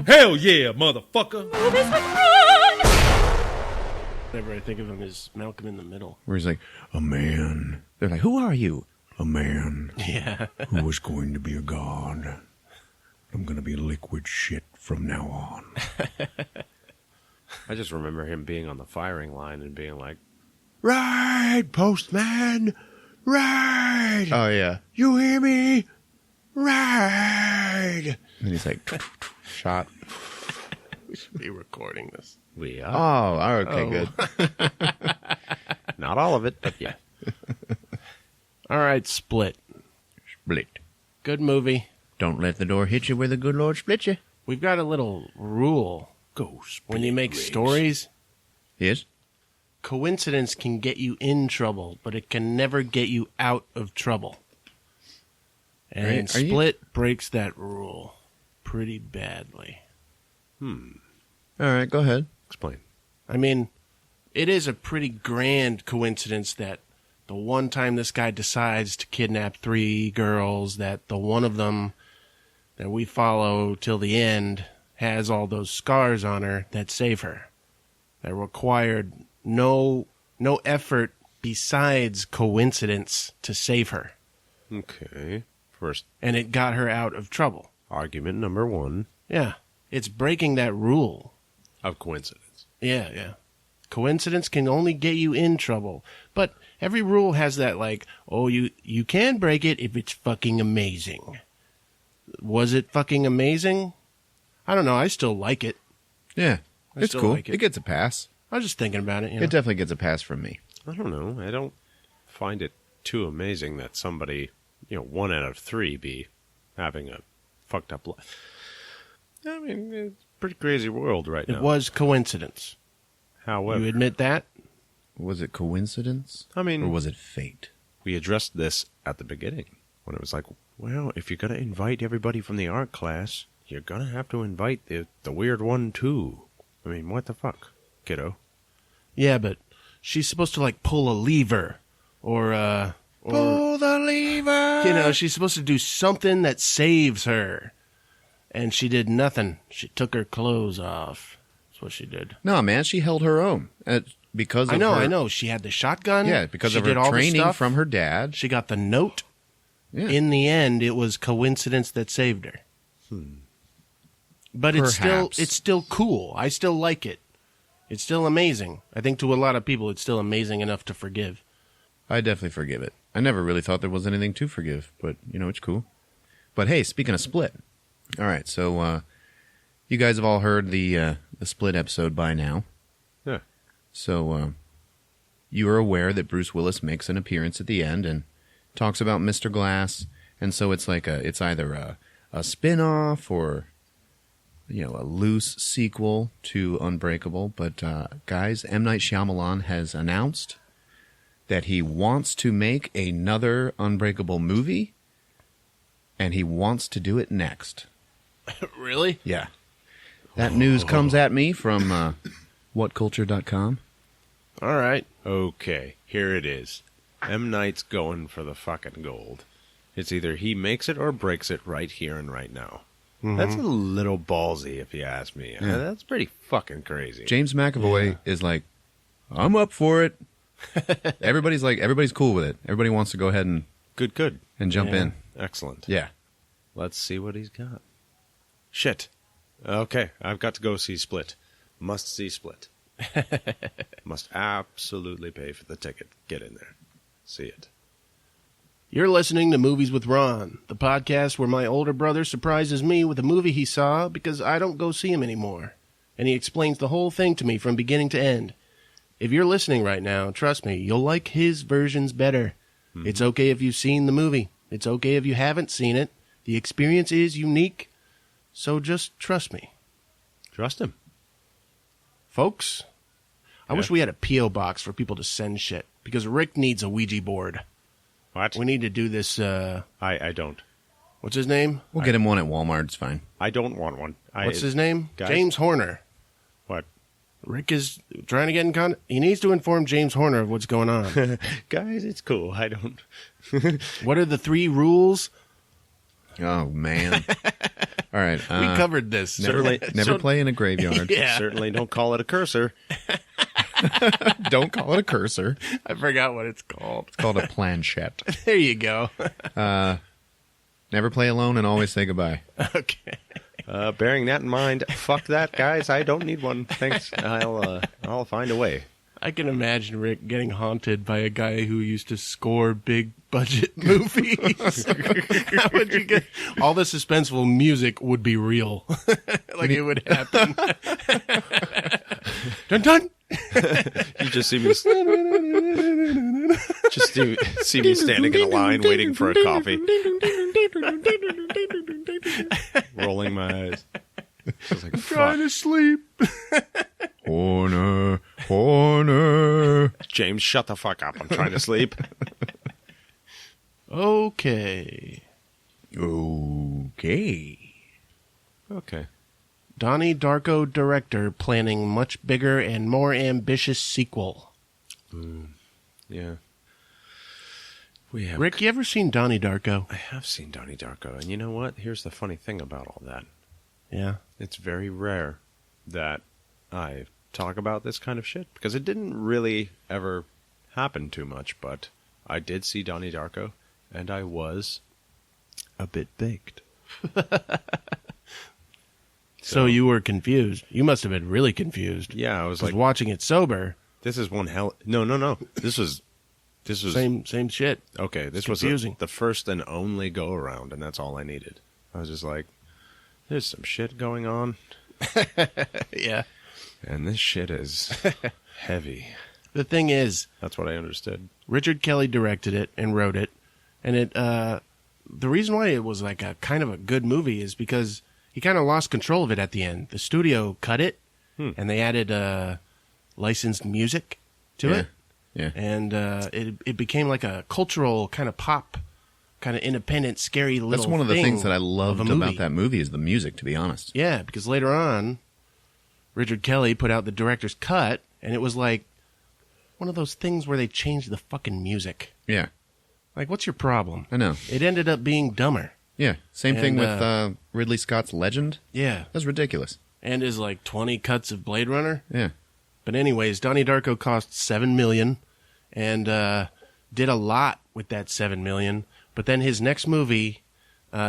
Hell yeah, motherfucker. Whenever I think of him as Malcolm in the Middle. Where he's like, a man. They're like, who are you? A man. Yeah. Who was going to be a god. I'm going to be liquid shit from now on. I just remember him being on the firing line and being like, Ride, postman! Ride! Oh, yeah. You hear me? Ride! And he's like, shot. We should be recording this. we Oh, are. okay, good. Not all of it, but yeah. All right, Split. Split. Good movie. Don't let the door hit you where the good Lord split you. We've got a little rule. Go split When you make ribs. stories, Yes? coincidence can get you in trouble, but it can never get you out of trouble. And Are you- Split breaks that rule pretty badly. All right, go ahead. Explain. I mean, it is a pretty grand coincidence that the one time this guy decides to kidnap 3 girls, that the one of them that we follow till the end has all those scars on her that save her. That required no effort besides coincidence to save her. Okay. First And it got her out of trouble. argument number 1 Yeah. It's breaking that rule. of coincidence. Yeah. Coincidence can only get you in trouble. But every rule has that, like, oh, you can break it if it's fucking amazing. Was it fucking amazing? I don't know. I still like it. Yeah, I it's still cool. like it. It gets a pass. I was just thinking about it. You know? It definitely gets a pass from me. I don't know. I don't find it too amazing that somebody, 1 out of 3 be having a fucked up life. I mean, it's a pretty crazy world right It now. was coincidence. However, You admit that? Was it coincidence? I mean, Or was it fate? we addressed this at the beginning when it was like, well, if you're going to invite everybody from the art class, you're going to have to invite the weird one too. I mean, what the fuck, kiddo? Yeah, but she's supposed to, like, pull a lever. Or Pull the lever! she's supposed to do something that saves her. And she did nothing. She took her clothes off. That's what she did. No, man, she held her own. Because of I her, know. She had the shotgun. Yeah, because she of did her all the training stuff. from her dad. She got the note. Yeah. In the end, it was coincidence that saved her. But Perhaps. it's still cool. I still like it. It's still amazing. I think to a lot of people, it's still amazing enough to forgive. I definitely forgive it. I never really thought there was anything to forgive, but, it's cool. But hey, speaking of Split. All right, so you guys have all heard the Split episode by now. Yeah. So you are aware that Bruce Willis makes an appearance at the end and talks about Mr. Glass, and so it's like it's either a spin-off or a loose sequel to Unbreakable. But guys, M. Night Shyamalan has announced that he wants to make another Unbreakable movie, and he wants to do it next. Really? Yeah. That news comes at me from whatculture.com. All right. Okay, here it is. M. Night's going for the fucking gold. It's either he makes it or breaks it right here and right now. Mm-hmm. That's a little ballsy, if you ask me. Yeah. That's pretty fucking crazy. James McAvoy is like, I'm up for it. Everybody's cool with it. Everybody wants to go ahead and Good. jump Yeah. in. Excellent. Yeah. Let's see what he's got. Shit. Okay, I've got to go see Split. Must see Split. Must absolutely pay for the ticket. Get in there. See it. You're listening to Movies with Ron, the podcast where my older brother surprises me with a movie he saw because I don't go see him anymore. And he explains the whole thing to me from beginning to end. If you're listening right now, trust me, you'll like his versions better. Mm-hmm. It's okay if you've seen the movie. It's okay if you haven't seen it. The experience is unique, so just trust me. Trust him. Folks, I wish we had a P.O. box for people to send shit, because Rick needs a Ouija board. What? We need to do this, I don't. what's his name? We'll get him one at Walmart. It's fine. I don't want one. What's his name? Guys? James Horner. What? Rick is trying to get in contact. He needs to inform James Horner of what's going on. Guys, it's cool. I don't. What are the 3 rules? Oh, man. All right. We covered this. Never play in a graveyard. Yeah. Certainly don't call it a cursor. Don't call it a cursor. I forgot what it's called. It's called a planchette. There you go. Never play alone and always say goodbye. Okay. Bearing that in mind, fuck that, guys. I don't need one. Thanks. I'll find a way. I can imagine Rick getting haunted by a guy who used to score big budget movies. How would you get all the suspenseful music would be real, like it would happen. Dun dun. You just see me, see me standing in a line waiting for a coffee, rolling my eyes. I was like, Trying to sleep. Horner. James, shut the fuck up. I'm trying to sleep. Okay. Okay. Donnie Darko director planning much bigger and more ambitious sequel. Yeah. We have. Rick, you ever seen Donnie Darko? I have seen Donnie Darko, and you know what? Here's the funny thing about all that. Yeah. It's very rare that I talk about this kind of shit, because it didn't really ever happen too much, but I did see Donnie Darko, and I was a bit baked. So you were confused. You must have been really confused. Yeah, I was 'Cause like, watching it sober. this is one hell... No. This was Same shit. okay, this It's was confusing. the first and only go-around, and that's all I needed. I was just like, there's some shit going on, Yeah. and this shit is heavy. The thing is, That's what I understood. Richard Kelly directed it and wrote it, and the reason why it was like a kind of a good movie is because he kind of lost control of it at the end. The studio cut it, and they added licensed music to it, Yeah. and it became like a cultural kind of pop, kind of independent, scary little. That's one of the things that I loved of a movie. about that movie is the music, to be honest. Yeah, because later on, Richard Kelly put out the director's cut, and it was like one of those things where they changed the fucking music. Yeah. Like, what's your problem? I know. It ended up being dumber. Yeah. Same thing And, with Ridley Scott's Legend. Yeah. That's ridiculous. And is like 20 cuts of Blade Runner. Yeah. But anyways, Donnie Darko cost $7 million and did a lot with that $7 million. But then his next movie,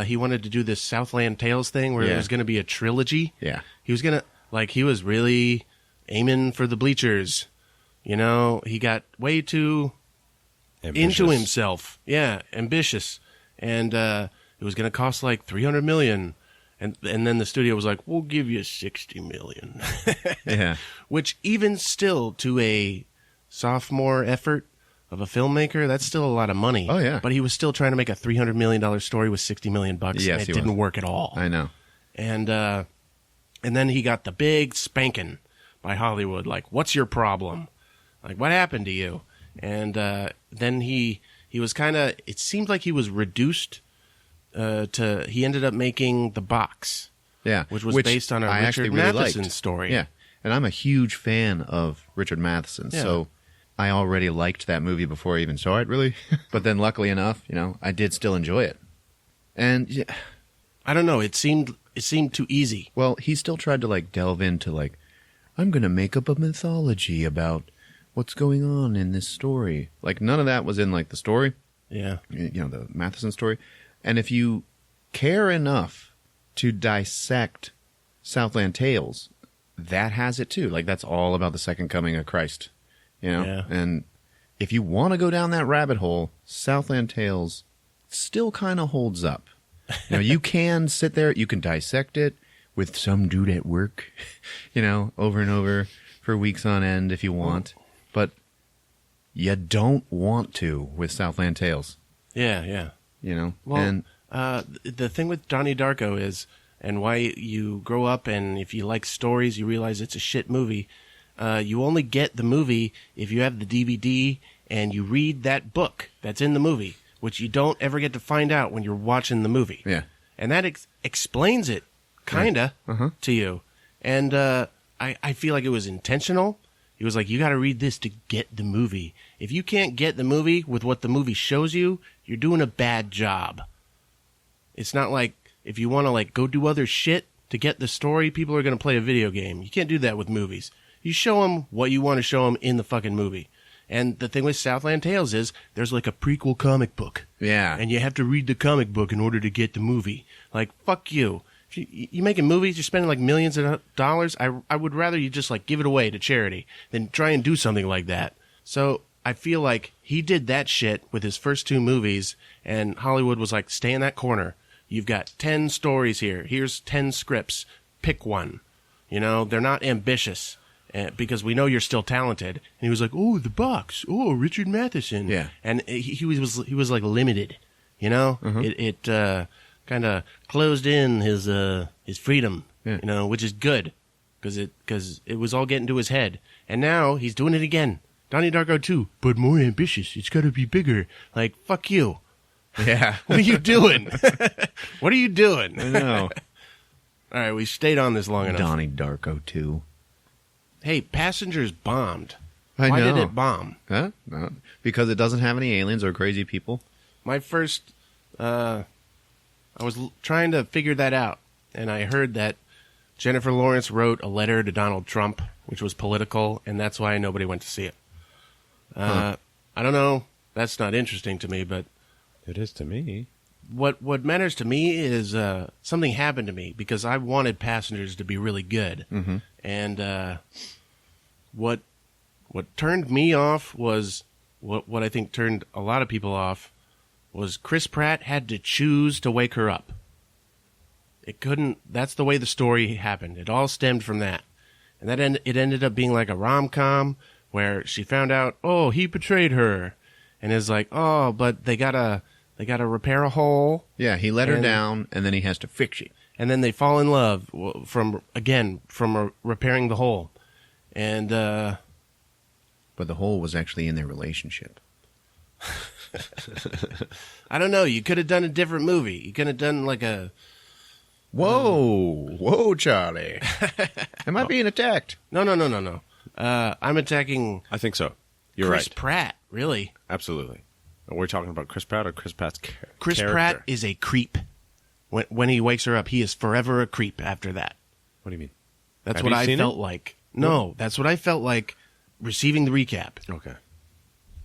he wanted to do this Southland Tales thing where it was going to be a trilogy. Yeah. He was going to, like, he was really aiming for the bleachers. You know, he got way too into himself. Yeah, ambitious. And it was going to cost like $300 million. And then the studio was like, we'll give you $60 million. Yeah. Which even still, to a sophomore effort of a filmmaker, that's still a lot of money. Oh, yeah. But he was still trying to make a $300 million story with $60 million. Yes, and it he didn't was. work at all. I know. And then he got the big spanking by Hollywood. Like, what's your problem? Like, what happened to you? And then he was kind of, it seemed like he was reduced he ended up making The Box. Yeah. Which was based on a I actually Richard really Matheson liked. story. Yeah. And I'm a huge fan of Richard Matheson. Yeah. So I already liked that movie before I even saw it, really. But then luckily enough, I did still enjoy it. And yeah, I don't know. It seemed too easy. well, he still tried to delve into I'm going to make up a mythology about what's going on in this story. None of that was in the story, Yeah. the Matheson story. And if you care enough to dissect Southland Tales, that has it too. That's all about the second coming of Christ, Yeah. And if you want to go down that rabbit hole, Southland Tales still kind of holds up. You can sit there, you can dissect it with some dude at work, over and over for weeks on end if you want. But you don't want to with Southland Tales, Yeah. Well, and the thing with Donnie Darko is, and why you grow up and if you like stories, you realize it's a shit movie. You only get the movie if you have the DVD and you read that book that's in the movie, which you don't ever get to find out when you're watching the movie. yeah. And that explains it, kinda, to you. And I feel like it was intentional. He was like, you got to read this to get the movie. If you can't get the movie with what the movie shows you, you're doing a bad job. It's not like if you want to like go do other shit to get the story, people are going to play a video game. You can't do that with movies. You show them what you want to show them in the fucking movie. And the thing with Southland Tales is there's like a prequel comic book. Yeah. And you have to read the comic book in order to get the movie. Like, fuck you. If you're making movies, you're spending like millions of dollars. I would rather you just like give it away to charity than try and do something like that. So I feel like he did that shit with his first 2 movies, and Hollywood was like, stay in that corner. You've got 10 stories here. Here's 10 scripts. Pick one. You know, they're not ambitious because we know you're still talented. And he was like, oh, the box. Oh, Richard Matheson. Yeah. And he was like limited. You know, it kind of closed in his freedom. Yeah. You know, which is good because it was all getting to his head. And now he's doing it again. Donnie Darko 2, but more ambitious. It's got to be bigger. Like, fuck you. Yeah. What are you doing? What are you doing? I know. All right, we stayed on this long enough. Donnie Darko 2. Hey, Passengers bombed. I Why know. did it bomb? Huh? No. Because it doesn't have any aliens or crazy people. My first, I was trying to figure that out, and I heard that Jennifer Lawrence wrote a letter to Donald Trump, which was political, and that's why nobody went to see it. I don't know. That's not interesting to me, but It is to me. what matters to me is something happened to me because I wanted Passengers to be really good, and what turned me off was what I think turned a lot of people off was Chris Pratt had to choose to wake her up. It couldn't. That's the way the story happened. It all stemmed from that, and it ended up being like a rom-com where she found out, oh, he betrayed her, and is like, oh, but they gotta repair a hole. Yeah, he let her down, and then he has to fix it. And then they fall in love from repairing the hole. And, But the hole was actually in their relationship. I don't know. You could have done a different movie. You could have done like a... Whoa, Charlie. Am I being attacked? No. I'm attacking I think so. You're Chris right. Pratt, really. Absolutely. Are we talking about Chris Pratt or Chris Pratt's Chris character? Pratt is a creep. When he wakes her up, he is forever a creep after that. What do you mean? That's Have what you I seen felt it? like. No, that's what I felt like receiving the recap. Okay.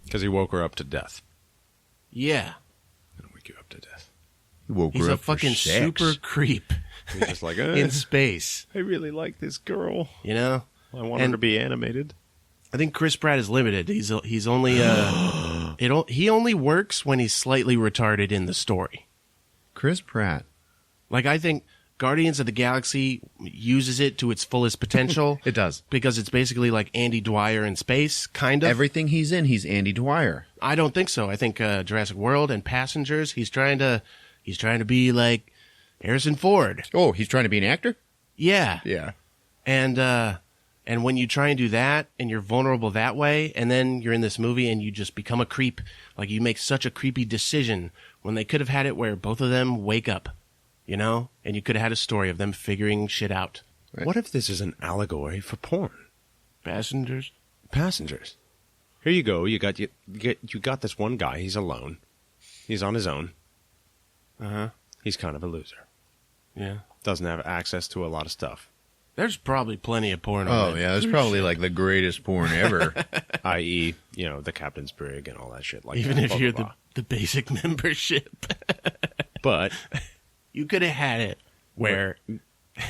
Because he woke her up to death. Yeah. I'm gonna wake you up to death. He woke He's her a up for fucking sex. super creep He's just like, in space, I really like this girl. you know? I want her And- to be animated. I think Chris Pratt is limited. He's only he only works when he's slightly retarded in the story. Chris Pratt. Like I think Guardians of the Galaxy uses it to its fullest potential. It does. Because it's basically like Andy Dwyer in space, kind of. Everything he's in, he's Andy Dwyer. I don't think so. I think Jurassic World and Passengers, he's trying to be like Harrison Ford. Oh, he's trying to be an actor? Yeah. Yeah. And when you try and do that and you're vulnerable that way, and then you're in this movie and you just become a creep, like you make such a creepy decision when they could have had it where both of them wake up, you know, and you could have had a story of them figuring shit out. Right. What if this is an allegory for porn? Passengers? Here you go. You got this one guy. He's alone. He's on his own. Uh-huh. He's kind of a loser. Yeah. Doesn't have access to a lot of stuff. There's probably plenty of porn on Oh, that. yeah, that's probably like the greatest porn ever. I.e., the captain's brig and all that shit. Like Even that, if blah, you're blah, blah. the basic membership. But You could have had it where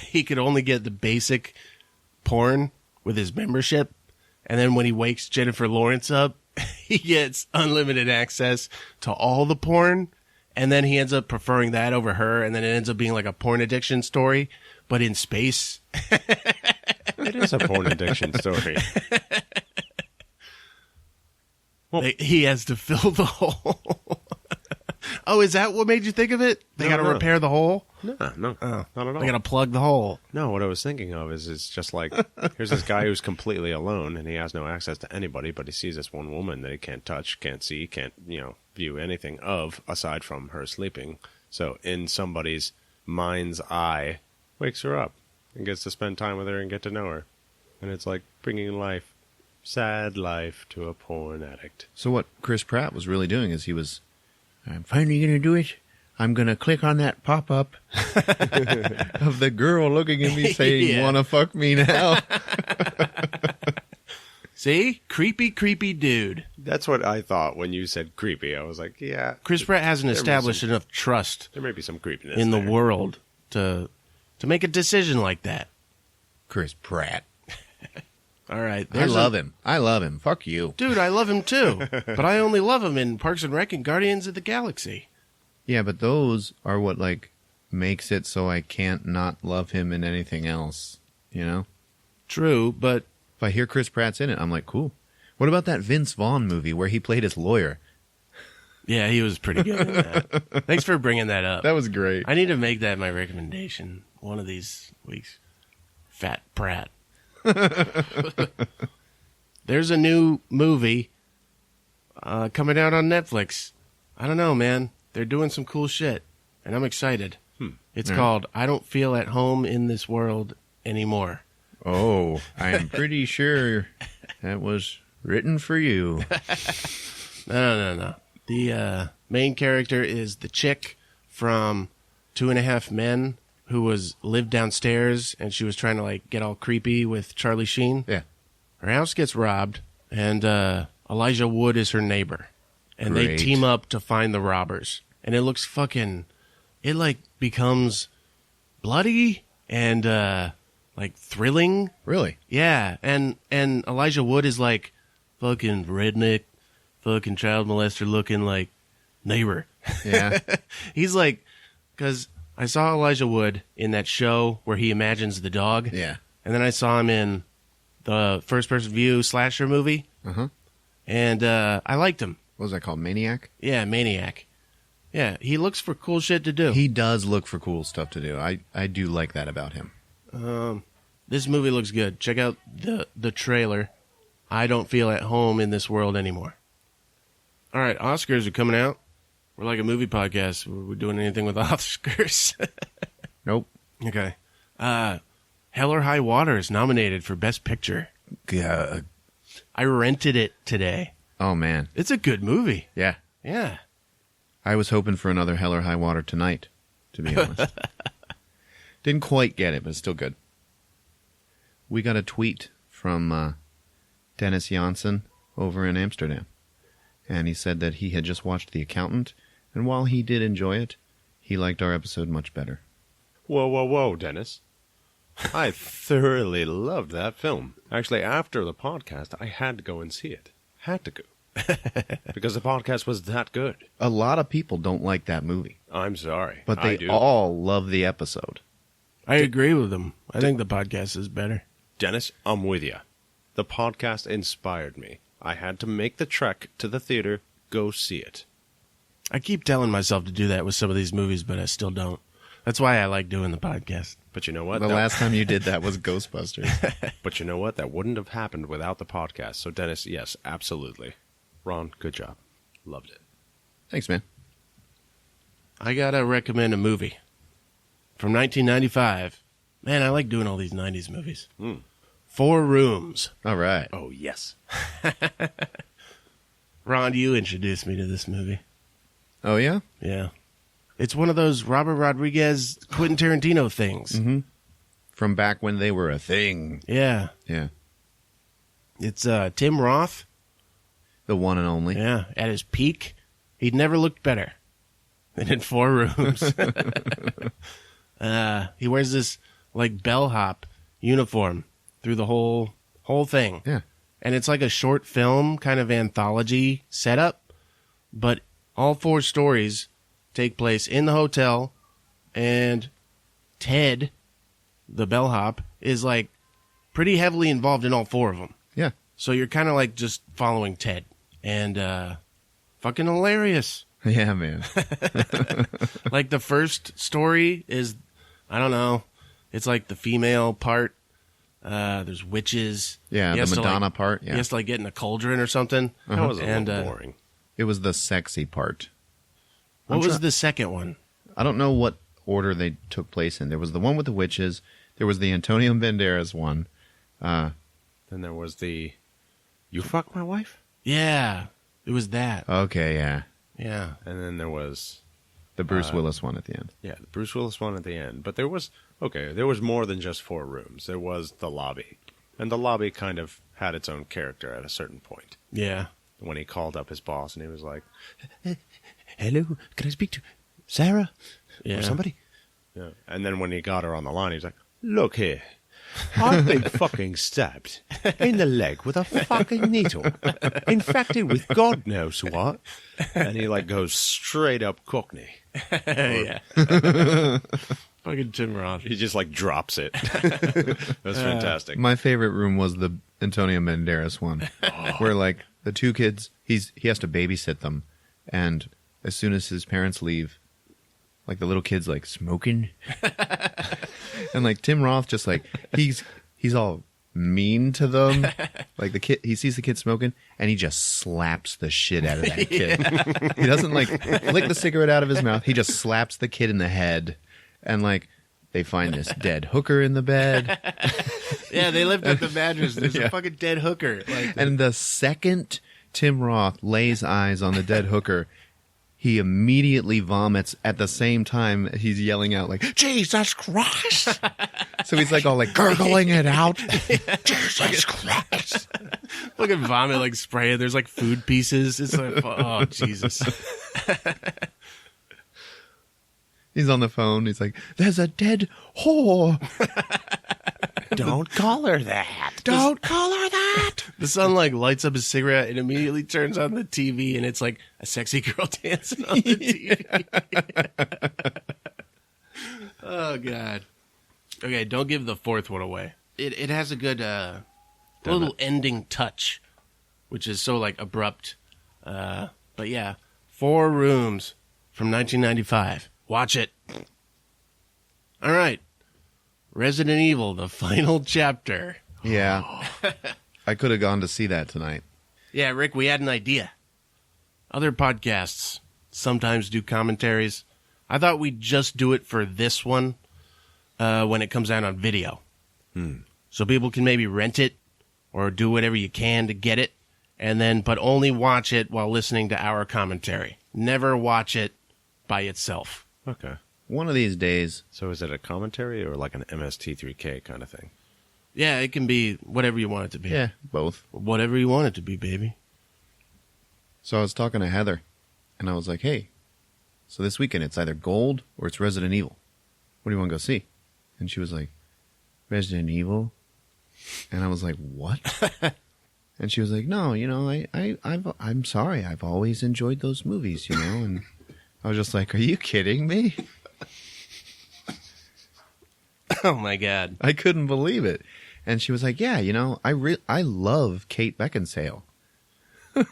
he could only get the basic porn with his membership, and then when he wakes Jennifer Lawrence up, he gets unlimited access to all the porn, and then he ends up preferring that over her, and then it ends up being like a porn addiction story, but in space. it is a porn addiction story. He has to fill the hole. Oh, is that what made you think of it? They got to No. repair the hole? No, not at all. They got to plug the hole. No, what I was thinking of is it's just like, here's this guy who's completely alone, and he has no access to anybody, but he sees this one woman that he can't touch, can't see, can't, view anything of, aside from her sleeping. So in somebody's mind's eye, wakes her up, and gets to spend time with her and get to know her. And it's like bringing life, sad life, to a porn addict. So what Chris Pratt was really doing is I'm finally going to do it. I'm going to click on that pop-up of the girl looking at me saying, Yeah. "Wanna fuck me now?" See? Creepy dude. That's what I thought when you said creepy. I was like, yeah. Chris Pratt hasn't There was established some- enough trust There may be some creepiness in the there. world to make a decision like that. Chris Pratt. All right. I love him. I love him. Fuck you. Dude, I love him too. But I only love him in Parks and Rec and Guardians of the Galaxy. Yeah, but those are what, like, makes it so I can't not love him in anything else, you know? True, but If I hear Chris Pratt's in it, I'm like, cool. What about that Vince Vaughn movie where he played his lawyer? yeah, he was pretty good in that. Thanks for bringing that up. That was great. I need to make that my recommendation one of these weeks. Fat Pratt. There's a new movie coming out on Netflix. I don't know, man. They're doing some cool shit, and I'm excited. It's All right. called I Don't Feel at Home in This World Anymore. Oh, I'm pretty sure that was written for you. No. The main character is the chick from 2.5 Men who lived downstairs, and she was trying to like get all creepy with Charlie Sheen. Yeah. Her house gets robbed, and Elijah Wood is her neighbor, and they Great. team up to find the robbers. And it looks fucking. It like becomes bloody and like thrilling. Really? Yeah, and Elijah Wood is like fucking redneck, fucking child molester looking like neighbor. Yeah. He's like, because I saw Elijah Wood in that show where he imagines the dog. Yeah. And then I saw him in the first person view slasher movie. Uh-huh. And I liked him. What was that called? Maniac? Yeah, Maniac. Yeah, he looks for cool shit to do. He does look for cool stuff to do. I do like that about him. This movie looks good. Check out the trailer. I don't feel at home in this world anymore. All right, Oscars are coming out. We're like a movie podcast. We're doing anything with Oscars. Nope. Okay. Hell or High Water is nominated for Best Picture. God. I rented it today. Oh, man. It's a good movie. Yeah. Yeah. I was hoping for another Hell or High Water tonight, to be honest. Didn't quite get it, but it's still good. We got a tweet from Dennis Janssen over in Amsterdam. And he said that he had just watched The Accountant, and while he did enjoy it, he liked our episode much better. Whoa, Dennis. I thoroughly loved that film. Actually, after the podcast, I had to go and see it. Had to go. Because the podcast was that good. A lot of people don't like that movie, I'm sorry. but I they do. all love the episode. I agree with them. I think the podcast is better. Dennis, I'm with you. The podcast inspired me. I had to make the trek to the theater, go see it. I keep telling myself to do that with some of these movies, but I still don't. That's why I like doing the podcast. But you know what? The last time you did that was Ghostbusters. But you know what? That wouldn't have happened without the podcast. So, Dennis, yes, absolutely. Ron, good job. Loved it. Thanks, man. I gotta recommend a movie from 1995. Man, I like doing all these 90s movies. 4 Rooms. All right. Oh, yes. Ron, you introduced me to this movie. Oh, yeah? Yeah. It's one of those Robert Rodriguez, Quentin Tarantino things. Mm-hmm. From back when they were a thing. Yeah. Yeah. It's Tim Roth. The one and only. Yeah. At his peak, he'd never looked better than in 4 Rooms. He wears this like bellhop uniform through the whole thing. Yeah. And it's like a short film kind of anthology setup, but all 4 stories take place in the hotel, and Ted, the bellhop, is like pretty heavily involved in all 4 of them. Yeah. So you're kind of like just following Ted, and fucking hilarious. Yeah, man. Like the first story is, I don't know, it's like the female part. There's witches. Yeah, He the has to, Madonna like, part. He Yeah. has to like get in a cauldron or something. That was a And, little boring. It was the sexy part. What I'm was try- the second one? I don't know what order they took place in. There was the one with the witches. There was the Antonio Banderas one. Then there was the You Fuck My Wife? Yeah, it was that. Okay, yeah. Yeah. And then there was The Bruce Willis one at the end. Yeah, the Bruce Willis one at the end. But there was more than just 4 rooms. There was the lobby. And the lobby kind of had its own character at a certain point. Yeah. When he called up his boss and he was like, hello, can I speak to Sarah? Yeah. Or somebody? Yeah. And then when he got her on the line, he's like, look here. I've been fucking stabbed in the leg with a fucking needle, infected with God knows what. And he like goes straight up Cockney. Yeah. Fucking Tim Roth. He just like drops it. That's fantastic. My favorite room was the Antonio Banderas one, where like the 2 kids, he has to babysit them, and as soon as his parents leave, like the little kid's like smoking, and like Tim Roth just like he's all mean to them. Like the kid, he sees the kid smoking, and he just slaps the shit out of that kid. He doesn't like lick the cigarette out of his mouth. He just slaps the kid in the head, and like they find this dead hooker in the bed. Yeah, they lift up the mattress. There's a fucking dead hooker. Like, and the second Tim Roth lays eyes on the dead hooker, he immediately vomits at the same time he's yelling out like, Jesus Christ! So he's like all like gurgling it out. Jesus Christ! fucking vomit, like spray it. There's like food pieces. It's like, oh, Jesus. He's on the phone. He's like, there's a dead whore. Don't call her that. Don't call her that. The son like lights up his cigarette and immediately turns on the TV, and it's like a sexy girl dancing on the TV. Oh God. Okay, don't give the 4th one away. It has a good little ending touch, which is so like abrupt. But yeah, 4 Rooms from 1995. Watch it. All right. Resident Evil, the final chapter. Yeah. I could have gone to see that tonight. Yeah, Rick, we had an idea. Other podcasts sometimes do commentaries. I thought we'd just do it for this one when it comes out on video. So people can maybe rent it or do whatever you can to get it, but only watch it while listening to our commentary. Never watch it by itself. Okay. One of these days. So is it a commentary or like an MST3K kind of thing? Yeah, it can be whatever you want it to be. Yeah, both. Whatever you want it to be, baby. So I was talking to Heather, and I was like, hey, so this weekend it's either Gold or it's Resident Evil. What do you want to go see? And she was like, Resident Evil? And I was like, what? And she was like, no, I'm sorry. I've always enjoyed those movies, and I was just like, are you kidding me? Oh, my God. I couldn't believe it. And she was like, yeah, I love Kate Beckinsale. And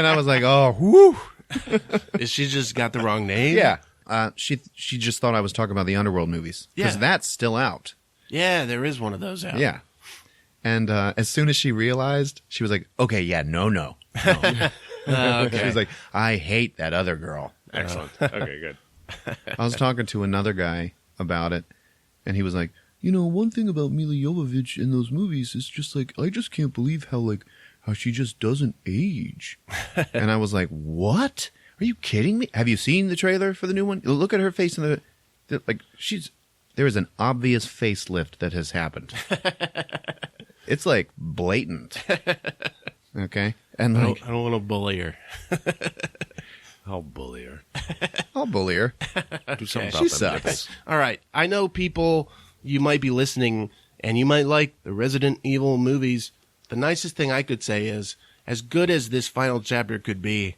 I was like, oh, whoo. Is she just got the wrong name? Yeah. She just thought I was talking about the Underworld movies. Because that's still out. Yeah, there is one of those out. Yeah. And as soon as she realized, she was like, okay, yeah, no. Okay. She was like, I hate that other girl. Excellent. Okay, good. I was talking to another guy about it, and he was like, one thing about Mila Jovovich in those movies is just like, I just can't believe how she just doesn't age. And I was like, what? Are you kidding me? Have you seen the trailer for the new one? Look at her face in there is an obvious facelift that has happened. It's like blatant. Okay? And I don't want to bully her. I'll bully her. I'll bully her. Do something about She them sucks. nipples. All right. I know people, you might be listening, and you might like the Resident Evil movies. The nicest thing I could say is, as good as this final chapter could be,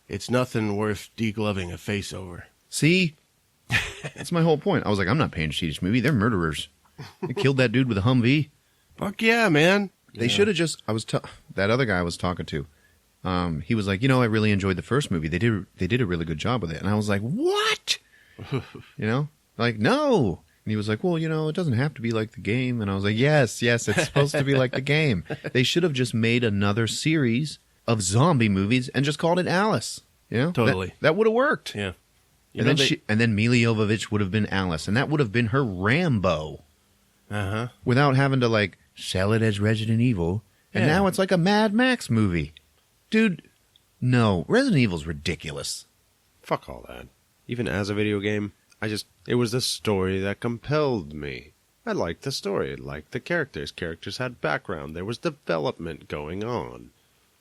it's nothing worth degloving a face over. See? That's my whole point. I was like, I'm not paying to see this movie. They're murderers. They killed that dude with a Humvee. Fuck yeah, man. They should have just. That other guy I was talking to. He was like, I really enjoyed the first movie. They did a really good job with it. And I was like, what? Like, no. And he was like, well, it doesn't have to be like the game. And I was like, yes, it's supposed to be like the game. They should have just made another series of zombie movies and just called it Alice. Totally. That would have worked. Yeah. And then Mila Jovovich would have been Alice, and that would have been her Rambo. Uh-huh. Without having to sell it as Resident Evil. And now it's like a Mad Max movie. Dude, no. Resident Evil's ridiculous. Fuck all that. Even as a video game, it was the story that compelled me. I liked the story. I liked the characters. Characters had background. There was development going on.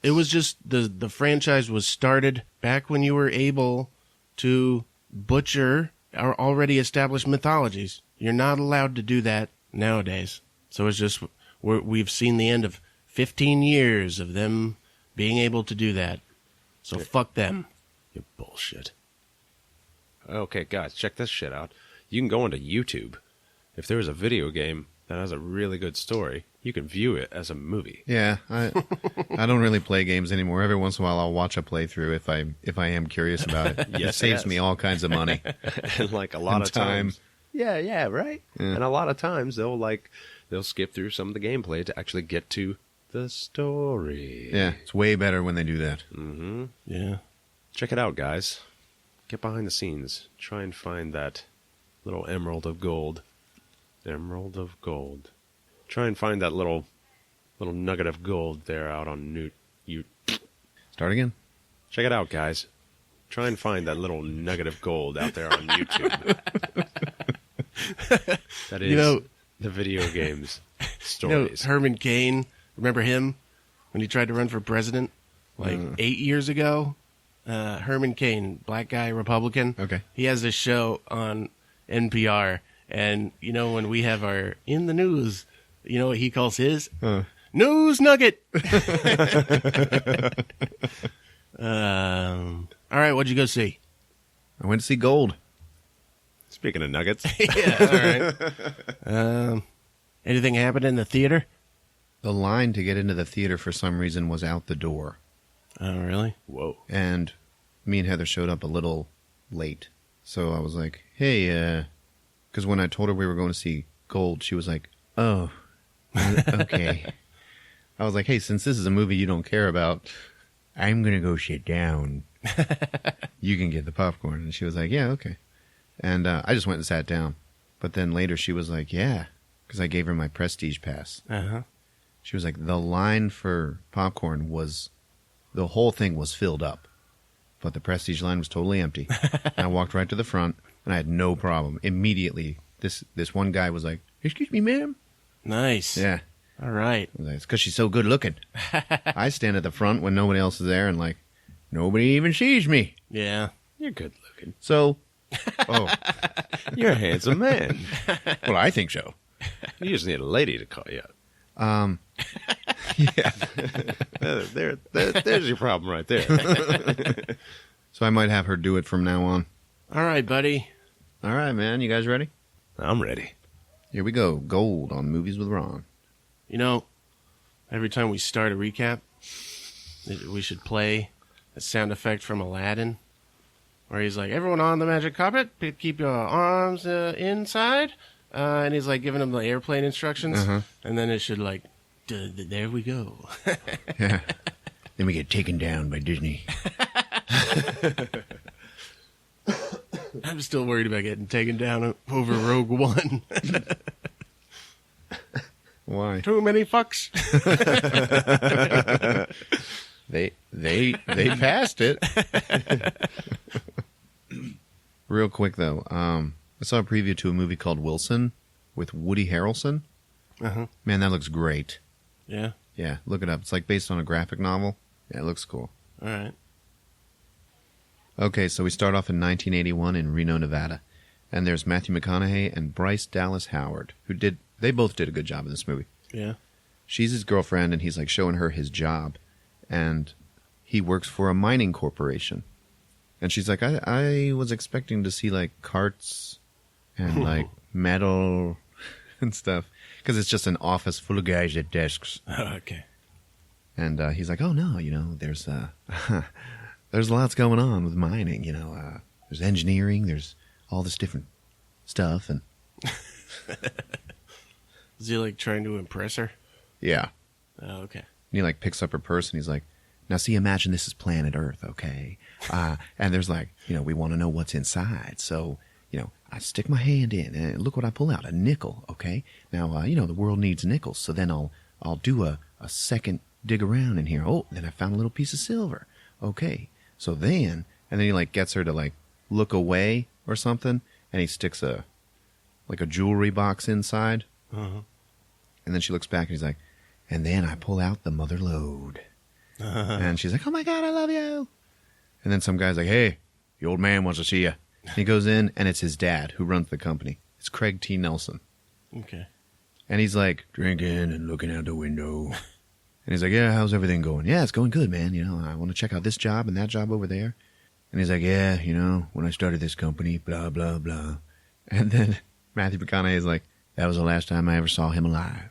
It was just the franchise was started back when you were able to butcher our already established mythologies. You're not allowed to do that nowadays. So it's just we've seen the end of 15 years of them being able to do that. So fuck them. You bullshit. Okay, guys, check this shit out. You can go onto YouTube. If there is a video game that has a really good story, you can view it as a movie. Yeah, I don't really play games anymore. Every once in a while, I'll watch a playthrough if I am curious about it. Yes, it saves me all kinds of money And like a lot and of time. times. Yeah, right. Yeah. And a lot of times they'll skip through some of the gameplay to actually get to the story. Yeah, it's way better when they do that. Mm-hmm. Yeah. Check it out, guys. Get behind the scenes. Try and find that little emerald of gold. Emerald of gold. Try and find that little nugget of gold there out on Start again. Check it out, guys. Try and find that little nugget of gold out there on YouTube. That is the video games stories. Herman Cain, remember him when he tried to run for president 8 years ago? Herman Cain, black guy, Republican. Okay. He has this show on NPR, and when we have our in the news, you know what he calls his? News nugget. All right, what'd you go see? I went to see Gold. Speaking of nuggets. Yeah, all right. Anything happened in the theater? The line to get into the theater for some reason was out the door. Oh, really? Whoa. And me and Heather showed up a little late. So I was like, hey, because when I told her we were going to see Gold, she was like, oh, okay. I was like, hey, since this is a movie you don't care about, I'm going to go sit down. You can get the popcorn. And she was like, yeah, okay. And I just went and sat down. But then later she was like, yeah, because I gave her my Prestige pass. Uh-huh. She was like, the line for popcorn the whole thing was filled up. But the Prestige line was totally empty. And I walked right to the front, and I had no problem. Immediately, this one guy was like, excuse me, ma'am? Nice. Yeah. All right. I was like, it's because she's so good looking. I stand at the front when nobody else is there, and nobody even sees me. Yeah. You're good looking. So, You're a handsome man. well, I think so. You just need a lady to call you out. Yeah. There's your problem right there. So I might have her do it from now on. All right, buddy. All right, man. You guys ready? I'm ready. Here we go. Gold on Movies with Ron. Every time we start a recap, we should play a sound effect from Aladdin, where he's like, everyone on the magic carpet, keep your arms inside. And he's like giving them the airplane instructions. Uh-huh. And then it should there we go. Yeah. Then we get taken down by Disney. I'm still worried about getting taken down over Rogue One. Why? Too many fucks. They passed it. Real quick though, I saw a preview to a movie called Wilson with Woody Harrelson. Uh-huh. Man, that looks great. Yeah. Yeah, look it up. It's based on a graphic novel. Yeah, it looks cool. All right. Okay, so we start off in 1981 in Reno, Nevada. And there's Matthew McConaughey and Bryce Dallas Howard, they both did a good job in this movie. Yeah. She's his girlfriend, and he's showing her his job. And he works for a mining corporation. And she's like, I was expecting to see carts and metal and stuff. Because it's just an office full of guys at desks. Oh, okay. And he's like, oh no, there's there's lots going on with mining, there's engineering, there's all this different stuff. And Is he trying to impress her? yeah. Oh, okay. And he picks up her purse and he's like, now see, imagine this is planet Earth, okay? And there's we want to know what's inside. So, I stick my hand in and look what I pull out, a nickel, okay? Now, the world needs nickels. So then I'll do a second dig around in here. Oh, then I found a little piece of silver. Okay. So then And then he like gets her to like look away or something, and he sticks a jewelry box inside. Uh-huh. And then she looks back and he's like, and then I pull out the mother lode. And she's like, oh my God, I love you. And then some guy's like, hey, the old man wants to see you. And he goes in, and it's his dad who runs the company. It's Craig T. Nelson. Okay. And he's like, Drinking and looking out the window. and he's like, yeah, how's everything going? Yeah, it's going good, man. You know, I want to check out this job and that job over there. And he's like, yeah, you know, when I started this company, blah, blah, blah. And then Matthew McConaughey is like, that was the last time I ever saw him alive.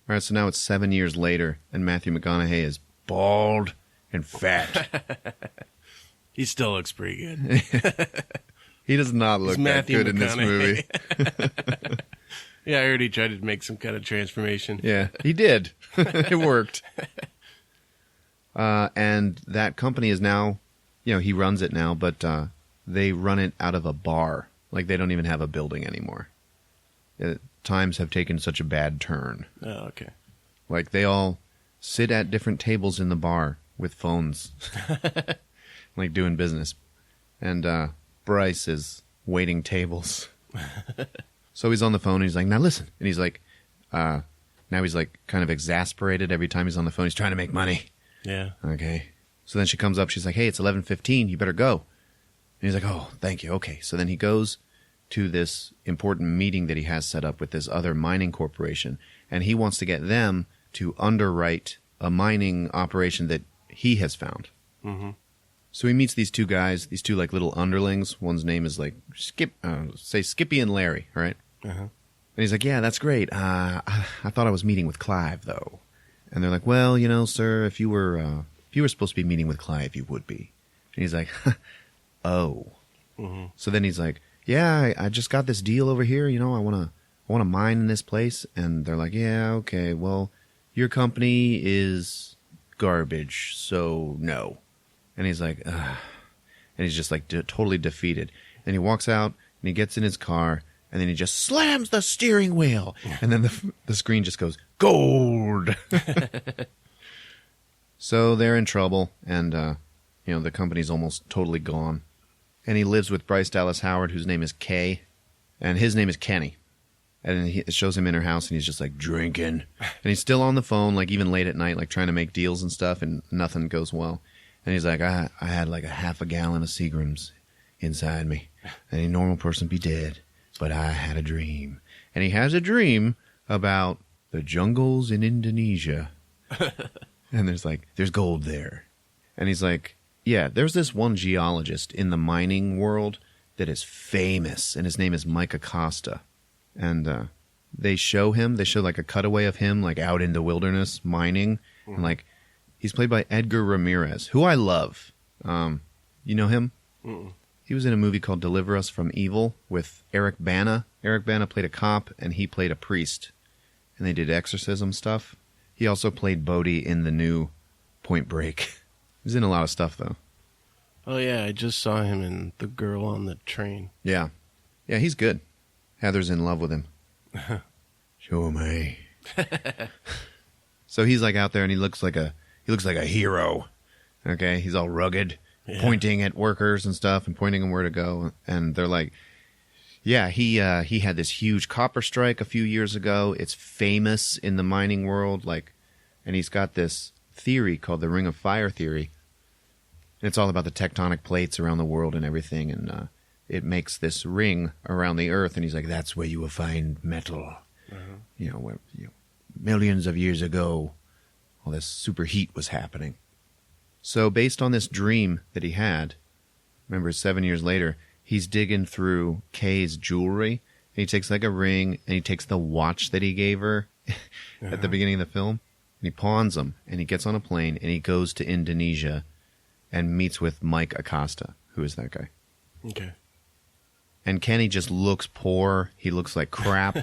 All right, so now it's 7 years later, and Matthew McConaughey is bald and fat. He still looks pretty good. He does not look It's that Matthew good in this movie. Yeah, I heard he tried to make some kind of transformation. Yeah, he did. It worked. And that company is now, you know, he runs it now, but they run it out of a bar. Like, they don't even have a building anymore. Times have taken such a bad turn. Oh, okay. Like, they all sit at different tables in the bar with phones, like doing business. And Bryce is waiting tables. So he's on the phone, and he's like, now listen. And he's like, now he's like kind of exasperated every time he's on the phone. He's trying to make money. Yeah. Okay. So then she comes up. She's like, hey, it's 11:15. You better go. And he's like, oh, thank you. Okay. So then he goes to this important meeting that he has set up with this other mining corporation. And he wants to get them to underwrite a mining operation that he has found. Mm-hmm. So he meets these two guys, these two like little underlings. One's name is like Skippy and Larry, right? Uh-huh. And he's like, yeah, that's great. I thought I was meeting with Clive, though. And they're like, well, you know, sir, if you were supposed to be meeting with Clive, you would be. And he's like, oh. Mm-hmm. So then he's like, yeah, I just got this deal over here. You know, I want to mine in this place. And they're like, yeah, okay, well, your company is garbage, so no. And he's like, ugh. And he's just like totally defeated. And he walks out and he gets in his car and then he just slams the steering wheel. And then the screen just goes, gold. So they're in trouble, and you know, the company's almost totally gone. And he lives with Bryce Dallas Howard, whose name is Kay, and his name is Kenny. And it shows him in her house, and he's just like drinking, and he's still on the phone, like even late at night, like trying to make deals and stuff, and nothing goes well. And he's like, I had like a half a gallon of Seagrams inside me. Any normal person would be dead, but I had a dream. And he has a dream about the jungles in Indonesia. And there's gold there. And he's like, yeah, there's this one geologist in the mining world that is famous, and his name is Mike Acosta. And they show like a cutaway of him, like out in the wilderness mining. Mm. And like, he's played by Edgar Ramirez, who I love. You know him? Mm-mm. He was in a movie called Deliver Us from Evil with Eric Bana. Eric Bana played a cop, and he played a priest. And they did exorcism stuff. He also played Bodhi in the new Point Break. He's in a lot of stuff, though. Oh, yeah, I just saw him in The Girl on the Train. Yeah. Yeah, he's good. Heather's in love with him. Show me. So he's like out there, and he looks like a hero. Okay, he's all rugged, pointing at workers and stuff, and pointing them where to go. And they're like, yeah, he had this huge copper strike a few years ago. It's famous in the mining world, like, and he's got this theory called the Ring of Fire theory. And it's all about the tectonic plates around the world and everything, and it makes this ring around the earth. And he's like, that's where you will find metal. You know, where millions of years ago, all this superheat was happening. So based on this dream that he had, remember 7 years later, he's digging through Kay's jewelry, and he takes like a ring, and he takes the watch that he gave her at the beginning of the film, and he pawns them, and he gets on a plane, and he goes to Indonesia and meets with Mike Acosta, who is that guy. Okay. And Kenny just looks poor. He looks like crap.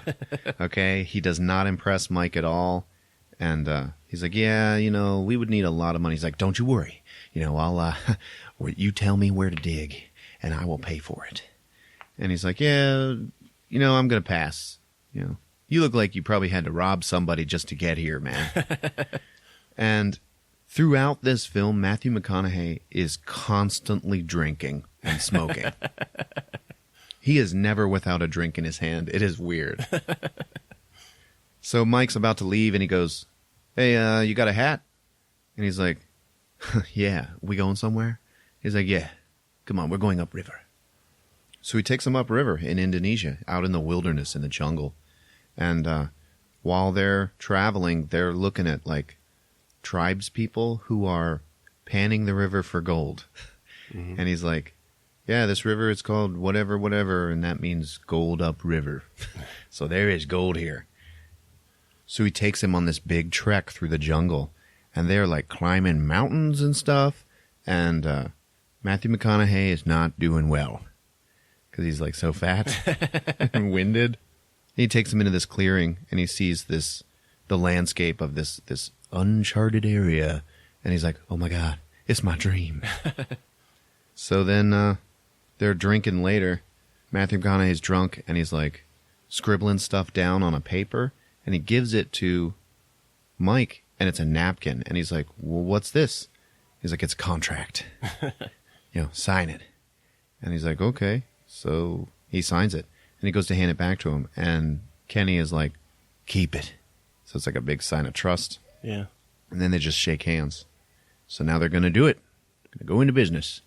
Okay? He does not impress Mike at all. And he's like, yeah, you know, we would need a lot of money. He's like, don't you worry. You know, I'll, you tell me where to dig, and I will pay for it. And he's like, yeah, you know, I'm going to pass. You know, you look like you probably had to rob somebody just to get here, man. And Throughout this film, Matthew McConaughey is constantly drinking and smoking. He is never without a drink in his hand. It is weird. So Mike's about to leave, and he goes, hey, you got a hat? And he's like, yeah, we going somewhere? He's like, yeah, come on, we're going upriver. So he takes him upriver in Indonesia, out in the wilderness, in the jungle. And while they're traveling, they're looking at, like, tribes people who are panning the river for gold. Mm-hmm. And he's like, yeah, this river is called whatever, whatever, and that means gold up river. So there is gold here. So he takes him on this big trek through the jungle, and they're like climbing mountains and stuff, and Matthew McConaughey is not doing well because he's like so fat and winded. He takes him into this clearing, and he sees the landscape of this uncharted area, and he's like, oh my God, it's my dream. So then they're drinking later. Matthew McConaughey's drunk, and he's like scribbling stuff down on a paper, and he gives it to Mike, and it's a napkin, and he's like, well, what's this? He's like, it's a contract. Sign it. And he's like, okay. So he signs it, and he goes to hand it back to him, and Kenny is like, keep it. So it's like a big sign of trust. Yeah. And then they just shake hands. So now they're going to do it. Going to go into business.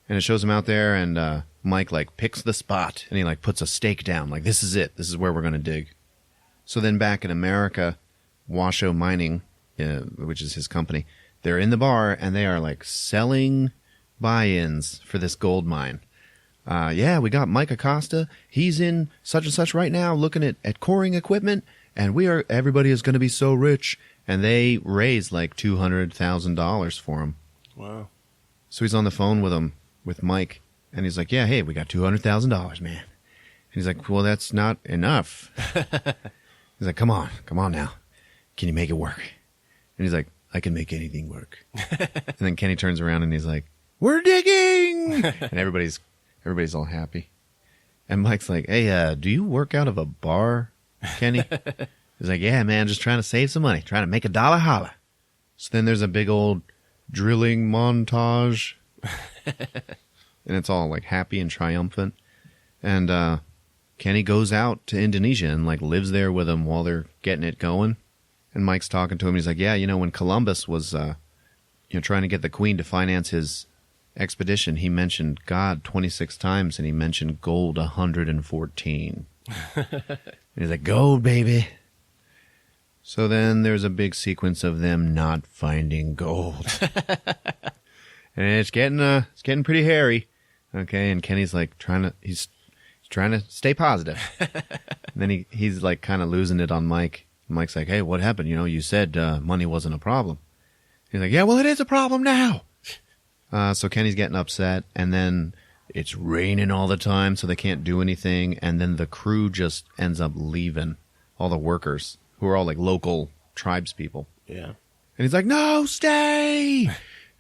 And it shows him out there, and Mike, like, picks the spot, and he, like, puts a stake down. Like, this is it. This is where we're going to dig. So then back in America, Washoe Mining, which is his company, they're in the bar, and they are, like, selling buy-ins for this gold mine. Yeah, we got Mike Acosta. He's in such and such right now looking at coring equipment, and everybody is going to be so rich. And they raised like $200,000 for him. Wow. So he's on the phone with Mike, and he's like, yeah, hey, we got $200,000, man. And he's like, well, that's not enough. He's like, come on now. Can you make it work? And he's like, I can make anything work. And then Kenny turns around and he's like, we're digging! And everybody's all happy. And Mike's like, hey, do you work out of a bar, Kenny? He's like, yeah, man, just trying to save some money, trying to make $1 holla. So then there's a big old drilling montage. And it's all like happy and triumphant. And Kenny goes out to Indonesia and like lives there with them while they're getting it going. And Mike's talking to him. He's like, yeah, when Columbus was trying to get the Queen to finance his expedition, he mentioned God 26 times, and he mentioned gold 114. And he's like, gold, baby. So then there's a big sequence of them not finding gold. And it's getting pretty hairy. Okay, and Kenny's like he's trying to stay positive. And then he's like kind of losing it on Mike. Mike's like, hey, what happened? You said money wasn't a problem. He's like, yeah, well, it is a problem now. So Kenny's getting upset, and then it's raining all the time, so they can't do anything. And then the crew just ends up leaving, all the workers, who are all like local tribes people. Yeah. And he's like, no, stay!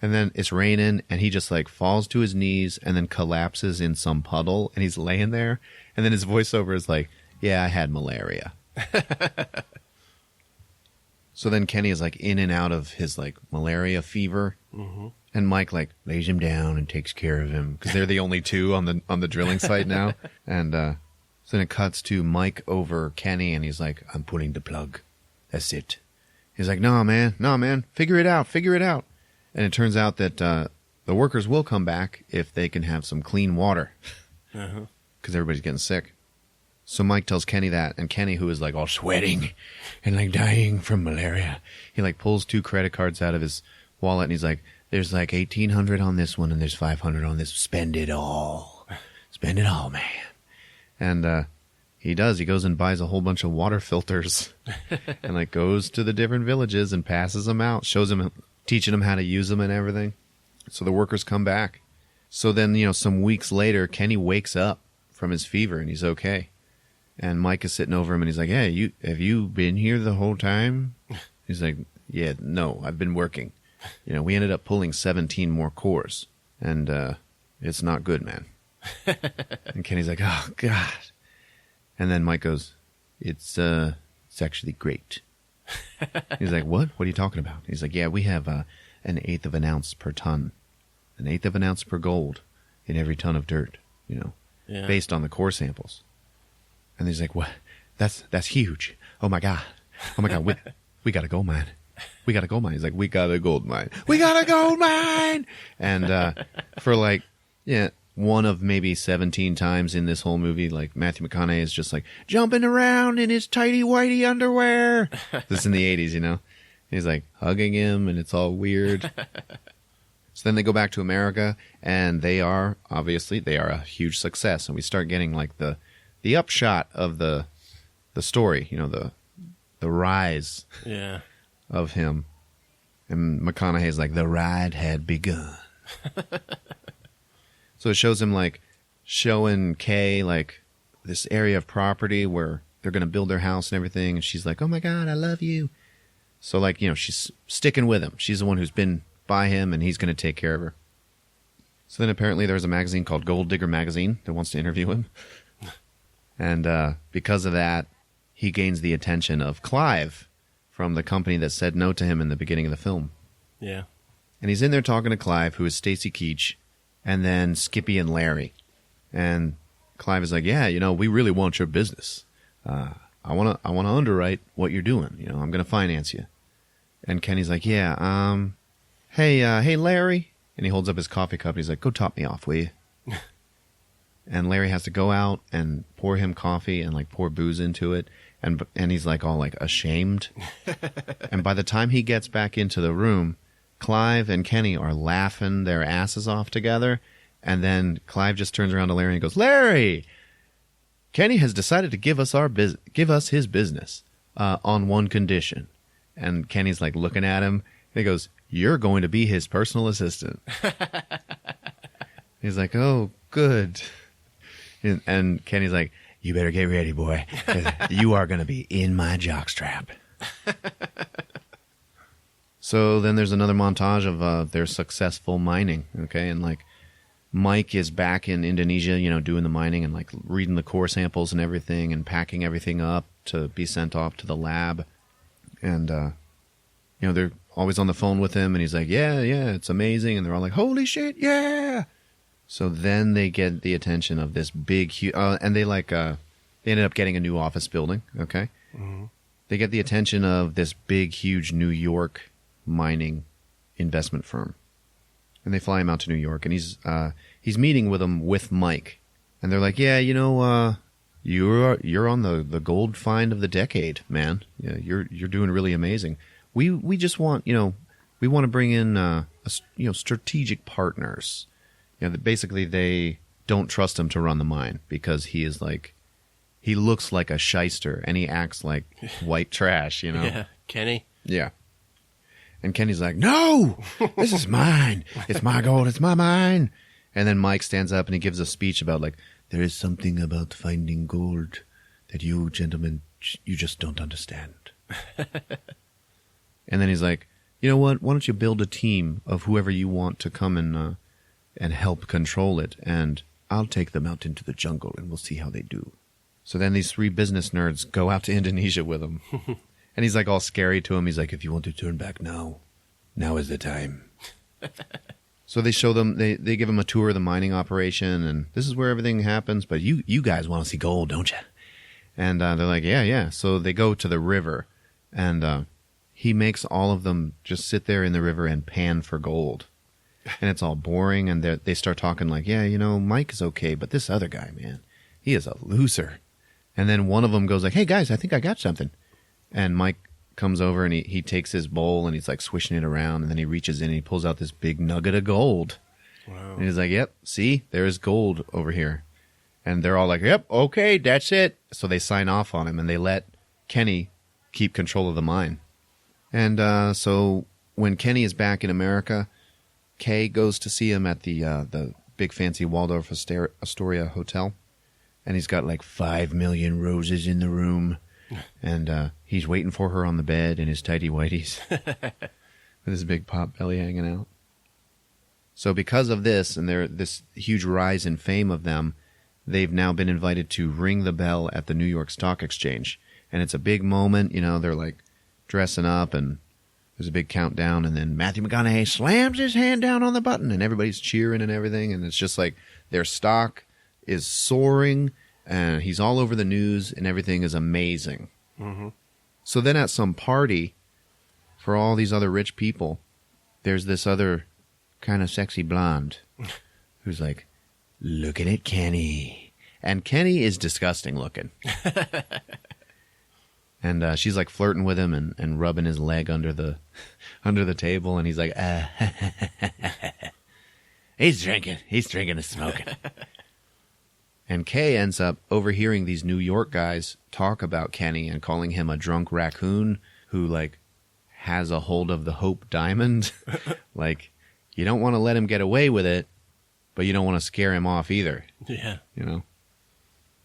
And then it's raining, and he just like falls to his knees and then collapses in some puddle, and he's laying there. And then his voiceover is like, yeah, I had malaria. So then Kenny is like in and out of his like malaria fever. Mm-hmm. And Mike like lays him down and takes care of him because they're the only two on the drilling site now. And so then it cuts to Mike over Kenny, and he's like, I'm pulling the plug. That's it. He's like, no, man, figure it out. And it turns out that the workers will come back if they can have some clean water because everybody's getting sick. So Mike tells Kenny that, and Kenny, who is like all sweating and like dying from malaria, he like pulls 2 credit cards out of his wallet, and he's like, there's like $1,800 on this one, and there's $500 on this. Spend it all, man. And he does. He goes and buys a whole bunch of water filters, and like goes to the different villages and passes them out, teaching them how to use them and everything. So the workers come back. So then some weeks later, Kenny wakes up from his fever, and he's okay. And Mike is sitting over him, and he's like, hey, have you been here the whole time? He's like, yeah, no, I've been working. We ended up pulling 17 more cores, and it's not good, man. And Kenny's like, oh, God. And then Mike goes, it's actually great. He's like, what? What are you talking about? He's like, yeah, we have an eighth of an ounce per ton, an eighth of an ounce per gold in every ton of dirt, based on the core samples. And he's like, what? That's huge. Oh my God. We got a gold mine. We got a gold mine. He's like, we got a gold mine. We got a gold mine. And for like, one of maybe 17 times in this whole movie, like Matthew McConaughey is just like jumping around in his tighty whitey underwear. This is in the 80s, He's like hugging him and it's all weird. So then they go back to America and they are a huge success. And we start getting like the upshot of the story, the rise of him. And McConaughey's like, the ride had begun. So it shows him like showing Kay like this area of property where they're going to build their house and everything. And she's like, oh my God, I love you. So like, she's sticking with him. She's the one who's been by him and he's going to take care of her. So then apparently there's a magazine called Gold Digger Magazine that wants to interview him. And because of that, he gains the attention of Clive from the company that said no to him in the beginning of the film. Yeah. And he's in there talking to Clive, who is Stacy Keach, and then Skippy and Larry. And Clive is like, yeah, we really want your business. I want to underwrite what you're doing. I'm going to finance you. And Kenny's like, yeah, hey, Larry. And he holds up his coffee cup and he's like, go top me off, will you? And Larry has to go out and pour him coffee and like pour booze into it. And he's like all like ashamed. And by the time he gets back into the room, Clive and Kenny are laughing their asses off together. And then Clive just turns around to Larry and goes, Larry, Kenny has decided to give us his business on one condition. And Kenny's like looking at him. And he goes, you're going to be his personal assistant. He's like, oh, good. And Kenny's like, you better get ready, boy. You are going to be in my jockstrap. So then there's another montage of their successful mining, okay? And like Mike is back in Indonesia, doing the mining and like reading the core samples and everything and packing everything up to be sent off to the lab. And, they're always on the phone with him and he's like, yeah, it's amazing. And they're all like, holy shit, yeah. So then they get the attention of this big, and they ended up getting a new office building, okay? Mm-hmm. They get the attention of this big, huge New York mining investment firm. And they fly him out to New York, and he's meeting with them with Mike. And they're like, yeah, you're on the gold find of the decade, man. Yeah, you're doing really amazing. We just want, we want to bring in strategic partners. Basically they don't trust him to run the mine because he looks like a shyster and he acts like white trash, Yeah, Kenny. Yeah. And Kenny's like, no, this is mine. It's my gold. It's my mine. And then Mike stands up and he gives a speech about like, there is something about finding gold that you gentlemen, you just don't understand. And then he's like, you know what? Why don't you build a team of whoever you want to come and help control it, and I'll take them out into the jungle, and we'll see how they do. So then these three business nerds go out to Indonesia with him. And he's like all scary to him. He's like, if you want to turn back now is the time. So they show them, they give him a tour of the mining operation, and this is where everything happens, but you guys want to see gold, don't you? And they're like, yeah. So they go to the river, and he makes all of them just sit there in the river and pan for gold. And it's all boring, and they start talking like, yeah, Mike is okay, but this other guy, man, he is a loser. And then one of them goes like, hey, guys, I think I got something. And Mike comes over, and he takes his bowl, and he's like swishing it around, and then he reaches in, and he pulls out this big nugget of gold. Wow. And he's like, yep, see, there's gold over here. And they're all like, yep, okay, that's it. So they sign off on him, and they let Kenny keep control of the mine. And so when Kenny is back in America, Kay goes to see him at the big fancy Waldorf Astoria hotel, and he's got like 5 million roses in the room, and he's waiting for her on the bed in his tighty whities with his big pot belly hanging out. So because of this and this huge rise in fame of them, they've now been invited to ring the bell at the New York Stock Exchange, and it's a big moment. They're like dressing up, and there's a big countdown, and then Matthew McConaughey slams his hand down on the button, and everybody's cheering and everything, and it's just like their stock is soaring, and he's all over the news, and everything is amazing. Mm-hmm. So then at some party, for all these other rich people, there's this other kind of sexy blonde who's like, looking at Kenny. And Kenny is disgusting looking. And she's like flirting with him and rubbing his leg under the table, and he's like, he's drinking and smoking. And Kay ends up overhearing these New York guys talk about Kenny and calling him a drunk raccoon who like has a hold of the Hope Diamond. Like, you don't want to let him get away with it, but you don't want to scare him off either. Yeah. You know?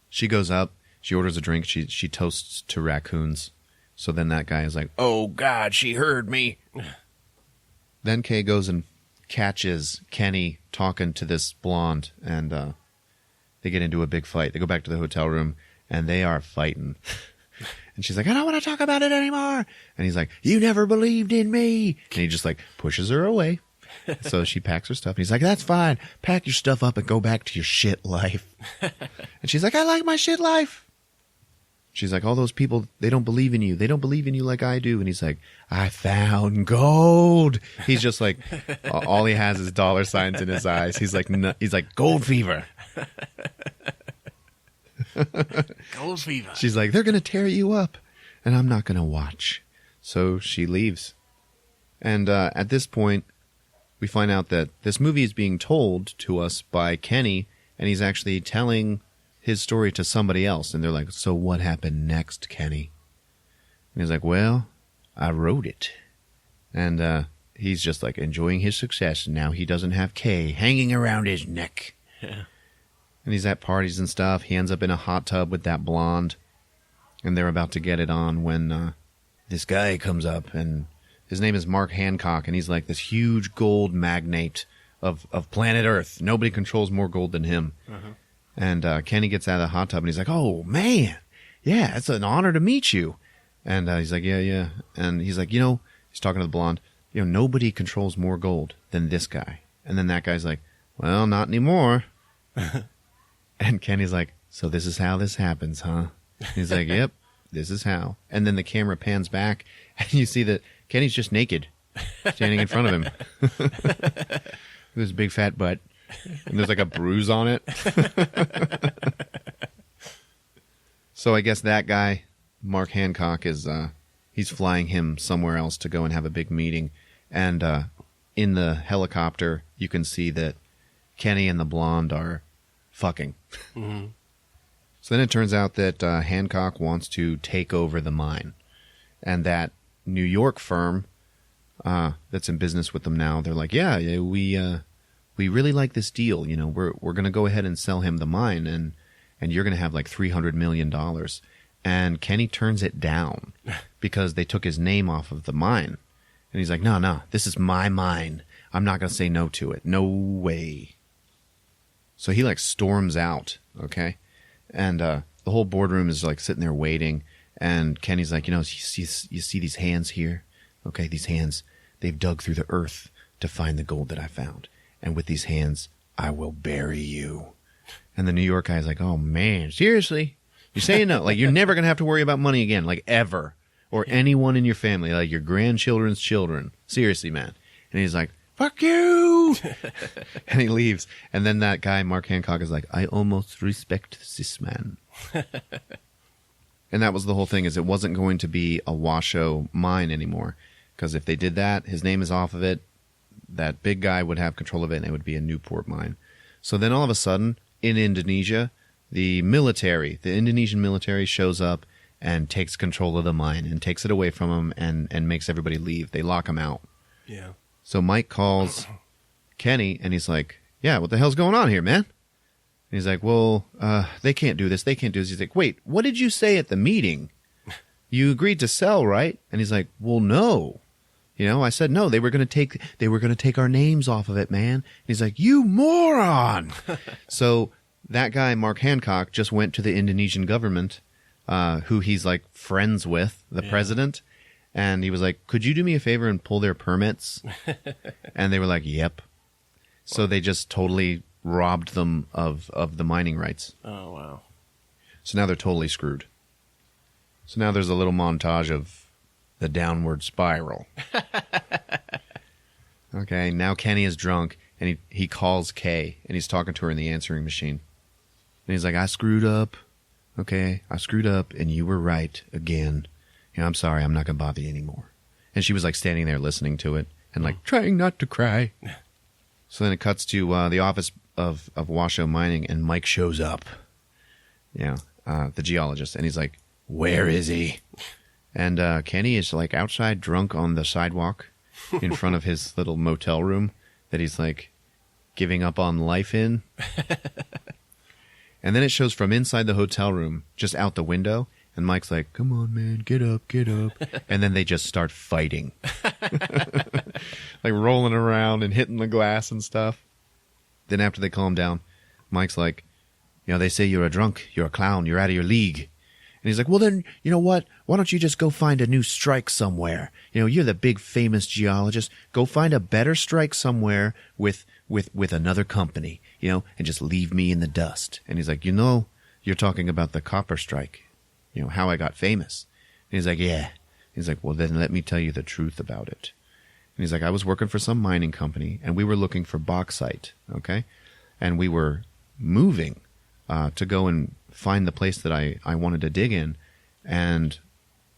She goes up, she orders a drink, she toasts to raccoons. So then that guy is like, oh God, she heard me. Then Kay goes and catches Kenny talking to this blonde, and they get into a big fight. They go back to the hotel room, and they are fighting. And she's like, I don't want to talk about it anymore. And he's like, you never believed in me. And he just like pushes her away. So she packs her stuff. And he's like, that's fine. Pack your stuff up and go back to your shit life. And she's like, I like my shit life. She's like, all those people, they don't believe in you. They don't believe in you like I do. And he's like, I found gold. He's just like, all he has is dollar signs in his eyes. He's like, gold fever. Gold fever. She's like, they're going to tear you up, and I'm not going to watch. So she leaves. And at this point, we find out that this movie is being told to us by Kenny, and he's actually telling his story to somebody else. And they're like, so what happened next, Kenny? And he's like, well, I wrote it. And he's just like enjoying his success, and now he doesn't have Kay hanging around his neck. Yeah. And he's at parties and stuff. He ends up in a hot tub with that blonde. And they're about to get it on when this guy comes up. And his name is Mark Hancock. And he's like this huge gold magnate of planet Earth. Nobody controls more gold than him. Uh-huh. And Kenny gets out of the hot tub. And he's like, oh, man. Yeah, it's an honor to meet you. And he's like, yeah. And he's like, he's talking to the blonde. Nobody controls more gold than this guy. And then that guy's like, well, not anymore. And Kenny's like, so this is how this happens, huh? He's like, yep, this is how. And then the camera pans back, and you see that Kenny's just naked, standing in front of him. With his big fat butt. And there's like a bruise on it. So I guess that guy, Mark Hancock, is he's flying him somewhere else to go and have a big meeting. And in the helicopter, you can see that Kenny and the blonde are fucking. Mm-hmm. So then it turns out that Hancock wants to take over the mine, and that New York firm that's in business with them now, they're like, yeah, we really like this deal. We're going to go ahead and sell him the mine, and you're going to have like $300 million. And Kenny turns it down because they took his name off of the mine, and he's like, no, this is my mine. I'm not going to say no to it. No way. So he like storms out, okay? And the whole boardroom is like sitting there waiting. And Kenny's like, you see these hands here? Okay, these hands, they've dug through the earth to find the gold that I found. And with these hands, I will bury you. And the New York guy's like, oh man, seriously? You're saying no? Like, you're never going to have to worry about money again, like ever. Or anyone in your family, like your grandchildren's children. Seriously, man. And he's like, fuck you! And he leaves. And then that guy, Mark Hancock, is like, I almost respect this man. And that was the whole thing, is it wasn't going to be a Washoe mine anymore. Because if they did that, his name is off of it, that big guy would have control of it, and it would be a Newport mine. So then all of a sudden, in Indonesia, the Indonesian military shows up and takes control of the mine and takes it away from them and makes everybody leave. They lock them out. Yeah. So Mike calls Kenny, and he's like, yeah, what the hell's going on here, man? And he's like, well, they can't do this. They can't do this. He's like, wait, what did you say at the meeting? You agreed to sell, right? And he's like, well, no. I said no. They were going to take our names off of it, man. And he's like, you moron. So that guy, Mark Hancock, just went to the Indonesian government, who he's like friends with, the president. And he was like, could you do me a favor and pull their permits? And they were like, yep. So they just totally robbed them of the mining rights. Oh, wow. So now they're totally screwed. So now there's a little montage of the downward spiral. Okay, now Kenny is drunk, and he calls Kay, and he's talking to her in the answering machine. And he's like, I screwed up. Okay, I screwed up, and you were right again. I'm sorry, I'm not going to bother you anymore. And she was like standing there listening to it and like trying not to cry. So then it cuts to the office of Washoe Mining, and Mike shows up. Yeah, the geologist. And he's like, where is he? And Kenny is like outside drunk on the sidewalk in front of his little motel room that he's like giving up on life in. And then it shows from inside the hotel room, just out the window. And Mike's like, come on, man, get up, get up. And then they just start fighting. Like rolling around and hitting the glass and stuff. Then after they calm down, Mike's like, they say you're a drunk, you're a clown, you're out of your league. And he's like, well then, you know what? Why don't you just go find a new strike somewhere? You're the big famous geologist. Go find a better strike somewhere with another company, and just leave me in the dust. And he's like, you're talking about the copper strike. How I got famous. And he's like, yeah. He's like, well, then let me tell you the truth about it. And he's like, I was working for some mining company, and we were looking for bauxite, okay? And we were moving to go and find the place that I wanted to dig in, and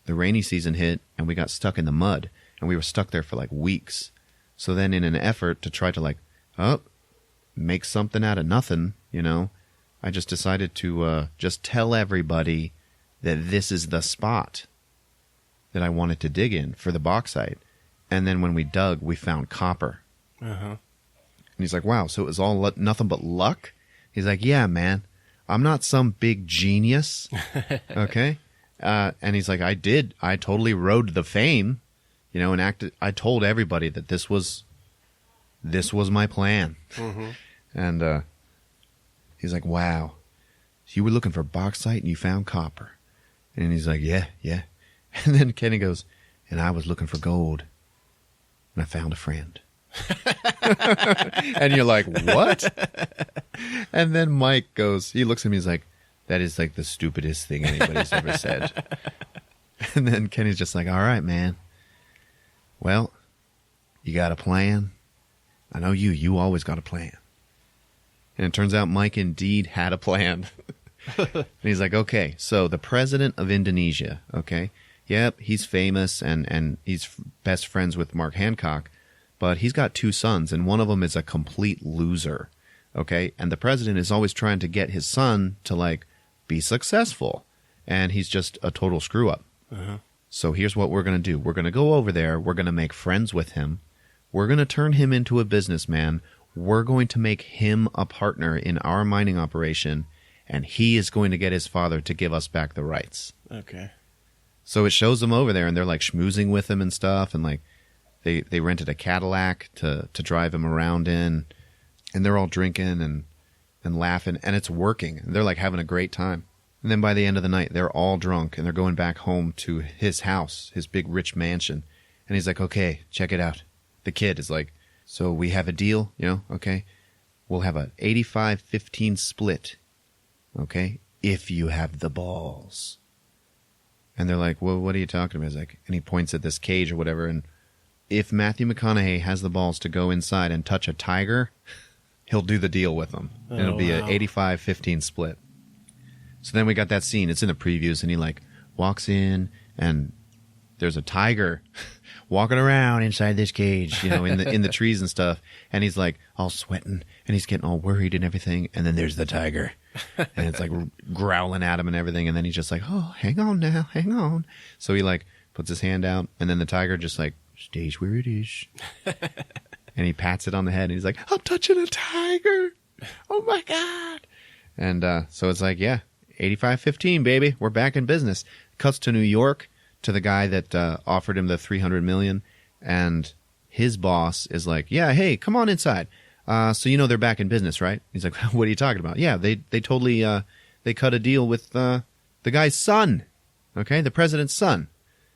the rainy season hit, and we got stuck in the mud, and we were stuck there for like weeks. So then in an effort to try to make something out of nothing, I just decided to just tell everybody that this is the spot that I wanted to dig in for the bauxite. And then when we dug, we found copper. Uh-huh. And he's like, wow, so it was all nothing but luck? He's like, yeah, man, I'm not some big genius, okay? And he's like, I totally rode the fame, and acted. I told everybody that this was my plan. Mm-hmm. And he's like, wow, so you were looking for bauxite and you found copper. And he's like, yeah. And then Kenny goes, and I was looking for gold, and I found a friend. And you're like, what? And then Mike goes, he looks at me, he's like, that is like the stupidest thing anybody's ever said. And then Kenny's just like, all right, man. Well, you got a plan? I know you always got a plan. And it turns out Mike indeed had a plan. And he's like, okay, so the president of Indonesia, okay, yep, he's famous and he's best friends with Mark Hancock, but he's got 2 sons, and one of them is a complete loser, okay? And the president is always trying to get his son to, be successful, and he's just a total screw-up. Uh-huh. So here's what we're going to do. We're going to go over there. We're going to make friends with him. We're going to turn him into a businessman. We're going to make him a partner in our mining operation, and he is going to get his father to give us back the rights. Okay. So it shows them over there, and they're schmoozing with him and stuff, and they rented a Cadillac to drive him around in, and they're all drinking and laughing, and it's working. And they're having a great time. And then by the end of the night, they're all drunk, and they're going back home to his house, his big rich mansion. And he's like, okay, check it out. The kid is like, so we have a deal, okay? We'll have an 85-15 split. Okay, if you have the balls. And they're like, well, what are you talking about? He's like, and he points at this cage or whatever, and if Matthew McConaughey has the balls to go inside and touch a tiger, he'll do the deal with them. And it'll be an 85-15 split. So then we got that scene. It's in the previews, and he walks in, and there's a tiger walking around inside this cage, in the trees and stuff. And he's all sweating, and he's getting all worried and everything. And then there's the tiger. And it's growling at him and everything. And then he's just like, oh, hang on now, hang on. So he puts his hand out, and then the tiger just stays where it is. And he pats it on the head, and he's like, I'm touching a tiger. Oh my God. And so it's yeah, 85-15, baby. We're back in business. Cuts to New York, to the guy that offered him the $300 million. And his boss is like, yeah, hey, come on inside. So they're back in business, right? He's like, what are you talking about? Yeah, they totally they cut a deal with the guy's son, okay, the president's son.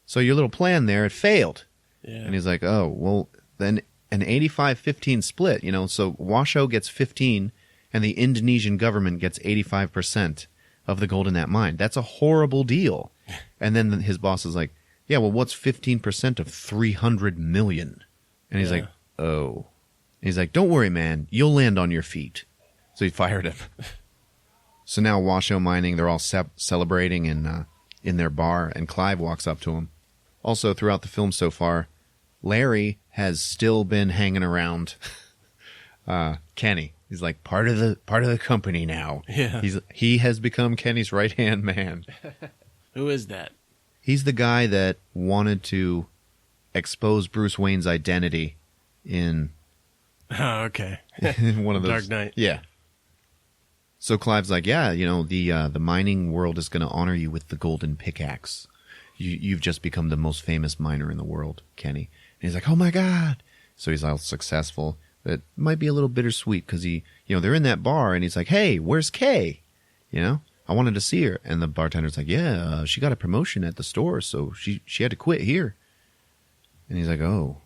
So your little plan there, it failed. Yeah. And he's like, oh, well, then an 85-15 split, you know, so Washoe gets 15 and the Indonesian government gets 85% of the gold in that mine. That's a horrible deal. And then his boss is like, yeah, well, what's 15% of 300 million? And he's like, oh. And he's like, don't worry, man. You'll land on your feet. So he fired him. So now Washoe Mining, they're all celebrating in their bar, and Clive walks up to him. Also, throughout the film so far, Larry has still been hanging around Kenny. He's like part of the company now. Yeah. He has become Kenny's right-hand man. Who is that? He's the guy that wanted to expose Bruce Wayne's identity in Oh, okay. one of those Dark Knight. Yeah. So Clive's like, yeah, you know, the mining world is going to honor you with the golden pickaxe. You've just become the most famous miner in the world, Kenny. And he's like, oh my God. So he's all successful. It might be a little bittersweet because they're in that bar and he's like, hey, where's Kay? You know, I wanted to see her. And the bartender's like, yeah, she got a promotion at the store, so she had to quit here. And he's like, oh.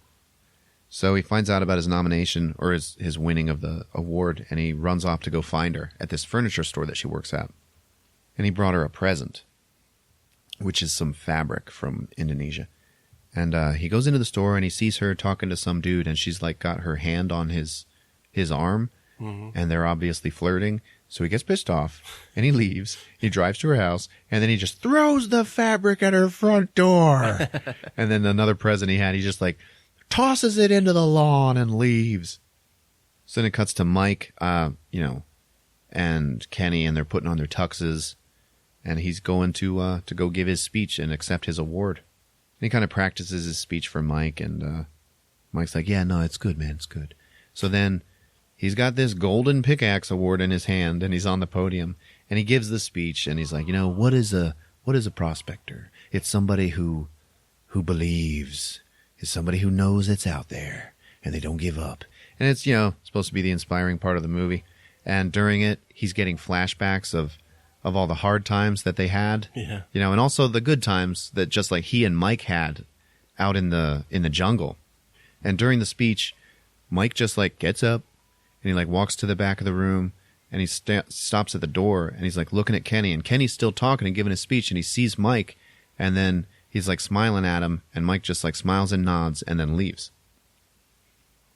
So he finds out about his nomination or his winning of the award, and he runs off to go find her at this furniture store that she works at. And he brought her a present, which is some fabric from Indonesia. And he goes into the store and he sees her talking to some dude, and she's like got her hand on his arm, and they're obviously flirting. So he gets pissed off and he leaves. He drives to her house, and then he just throws the fabric at her front door. And then another present he had, he just like tosses it into the lawn and leaves. So then it cuts to Mike, and Kenny, and they're putting on their tuxes, and he's going to go give his speech and accept his award. And he kind of practices his speech for Mike, and Mike's like, yeah, no, it's good, man, it's good. So then he's got this golden pickaxe award in his hand, and he's on the podium, and he gives the speech, and he's like, what is a prospector? It's somebody who believes. It's somebody who knows it's out there, and they don't give up. And it's, supposed to be the inspiring part of the movie. And during it, he's getting flashbacks of all the hard times that they had. Yeah. And also the good times that just like he and Mike had out in the jungle. And during the speech, Mike just like gets up and he like walks to the back of the room, and he stops at the door, and he's like looking at Kenny, and Kenny's still talking and giving his speech, and he sees Mike, and then he's like smiling at him, and Mike just like smiles and nods and then leaves.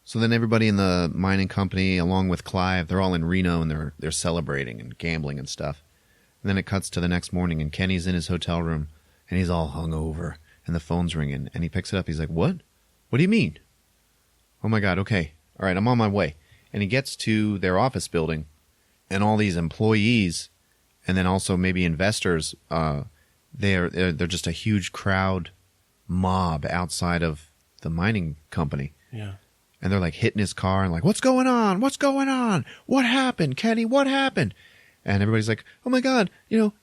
So then everybody in the mining company, along with Clive, they're all in Reno, and they're celebrating and gambling and stuff. And then it cuts to the next morning, and Kenny's in his hotel room, and he's all hungover, and the phone's ringing, and he picks it up. He's like, what? What do you mean? Oh my God, okay. All right, I'm on my way. And he gets to their office building, and all these employees, and then also maybe investors, they're just a huge crowd mob outside of the mining company. Yeah. And they're like hitting his car and like, what's going on? What's going on? What happened, Kenny? What happened? And everybody's like, oh my God,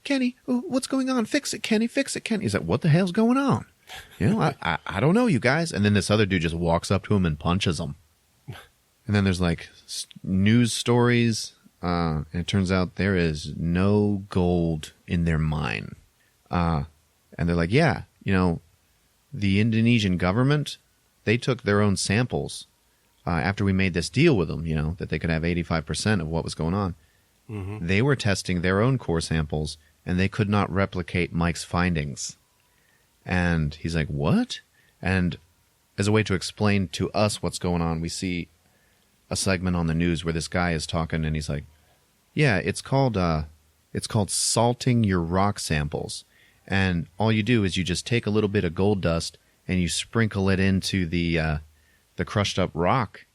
Kenny, what's going on? Fix it, Kenny, fix it, Kenny. He's like, what the hell's going on? I don't know, you guys. And then this other dude just walks up to him and punches him. And then there's like news stories. And it turns out there is no gold in their mine. And they're like, yeah, the Indonesian government, they took their own samples after we made this deal with them, that they could have 85% of what was going on. Mm-hmm. They were testing their own core samples, and they could not replicate Mike's findings. And he's like, what? And as a way to explain to us what's going on, we see a segment on the news where this guy is talking, and he's like, yeah, it's called salting your rock samples. And all you do is you just take a little bit of gold dust and you sprinkle it into the crushed up rock,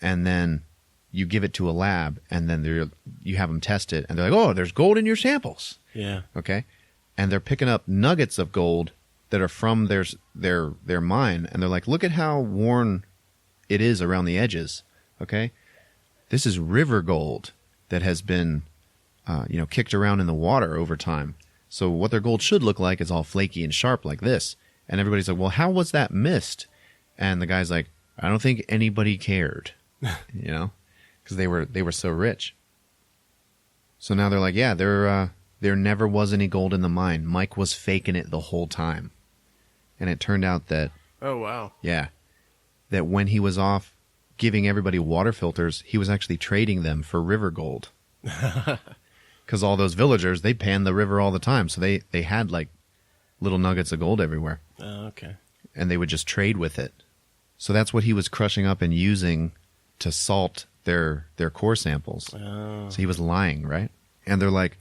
and then you give it to a lab, and then you have them test it, and they're like, oh, there's gold in your samples. Yeah. Okay. And they're picking up nuggets of gold that are from their mine, and they're like, look at how worn it is around the edges. Okay. This is river gold that has been, kicked around in the water over time. So what their gold should look like is all flaky and sharp like this. And everybody's like, well, how was that missed? And the guy's like, I don't think anybody cared, because they were so rich. So now they're like, yeah, there never was any gold in the mine. Mike was faking it the whole time. And it turned out that, Oh, wow. yeah, that when he was off giving everybody water filters, he was actually trading them for river gold. Because all those villagers, they panned the river all the time. So they had like little nuggets of gold everywhere. Oh, okay. And they would just trade with it. So that's what he was crushing up and using to salt their core samples. Oh. So he was lying, right? And they're like,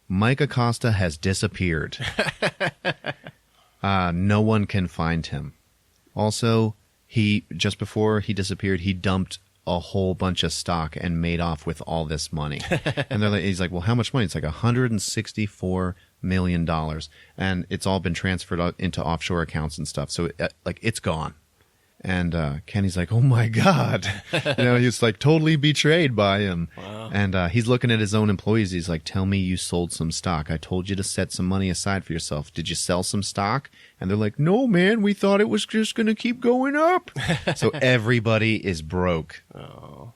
Mike Acosta has disappeared. No one can find him. Also, just before he disappeared, he dumped a whole bunch of stock and made off with all this money. And he's like, well, how much money? It's like $164 million. And it's all been transferred into offshore accounts and stuff. So it's gone. And Kenny's like, oh my God. He's like totally betrayed by him. Wow. And he's looking at his own employees. He's like, tell me you sold some stock. I told you to set some money aside for yourself. Did you sell some stock? And they're like, no, man, we thought it was just going to keep going up. So everybody is broke. Oh.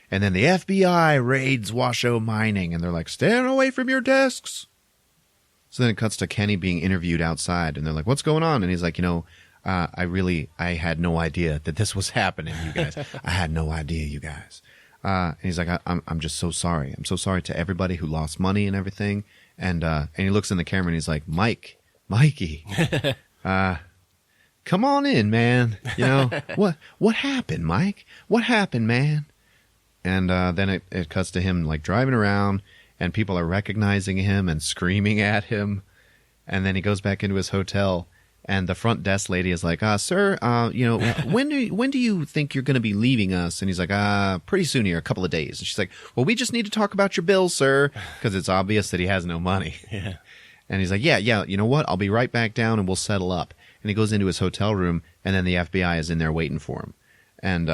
And then the FBI raids Washoe Mining. And they're like, stand away from your desks. So then it cuts to Kenny being interviewed outside. And they're like, what's going on? And he's like, I had no idea that this was happening, you guys. I had no idea, you guys. And he's like, I'm just so sorry. I'm so sorry to everybody who lost money and everything. And he looks in the camera and he's like, Mikey, come on in, man. What happened, Mike? What happened, man? And then it cuts to him like driving around and people are recognizing him and screaming at him. And then he goes back into his hotel. And the front desk lady is like, sir, when do you think you're going to be leaving us? And he's like, pretty soon here, a couple of days. And she's like, well, we just need to talk about your bills, sir. Because it's obvious that he has no money. Yeah. And he's like, yeah, you know what? I'll be right back down and we'll settle up. And he goes into his hotel room and then the FBI is in there waiting for him. And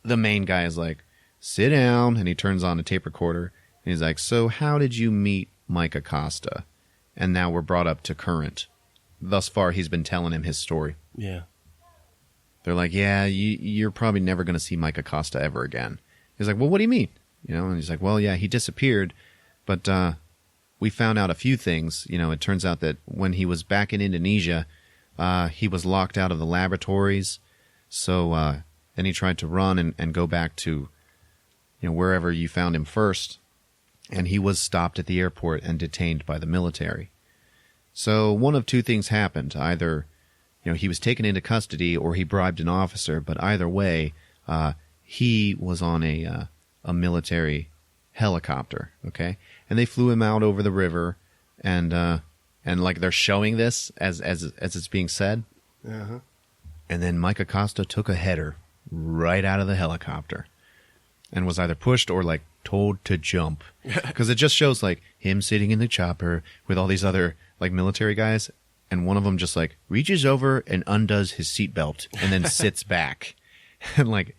the main guy is like, sit down. And he turns on a tape recorder. And he's like, so how did you meet Mike Acosta? And now we're brought up to current. Thus far, he's been telling him his story. Yeah. They're like, yeah, you're probably never going to see Mike Acosta ever again. He's like, well, what do you mean? And he's like, well, yeah, he disappeared, but we found out a few things. It turns out that when he was back in Indonesia, he was locked out of the laboratories. So then he tried to run and go back to wherever you found him first, and he was stopped at the airport and detained by the military. So one of two things happened. Either, he was taken into custody or he bribed an officer. But either way, he was on a military helicopter. Okay, and they flew him out over the river, and like they're showing this as it's being said. Uh-huh. And then Mike Acosta took a header right out of the helicopter, and was either pushed or like told to jump, because it just shows like him sitting in the chopper with all these other like military guys, and one of them just like reaches over and undoes his seatbelt and then sits back and like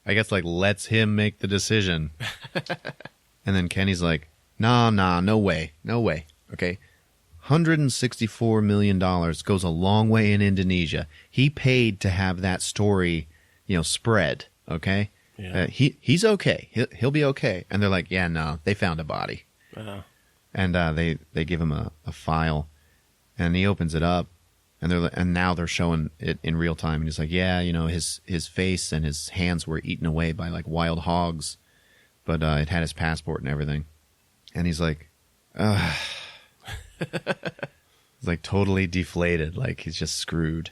I guess like lets him make the decision. And then Kenny's like, nah, no way. Okay, $164 million goes a long way in Indonesia. He paid to have that story spread. Okay. Yeah. He's okay. He'll be okay. And they're like, yeah, no, they found a body. Uh-huh. And they give him a file, and he opens it up, and now they're showing it in real time. And he's like, yeah, his face and his hands were eaten away by like wild hogs, but it had his passport and everything. And he's like, he's like totally deflated, like he's just screwed.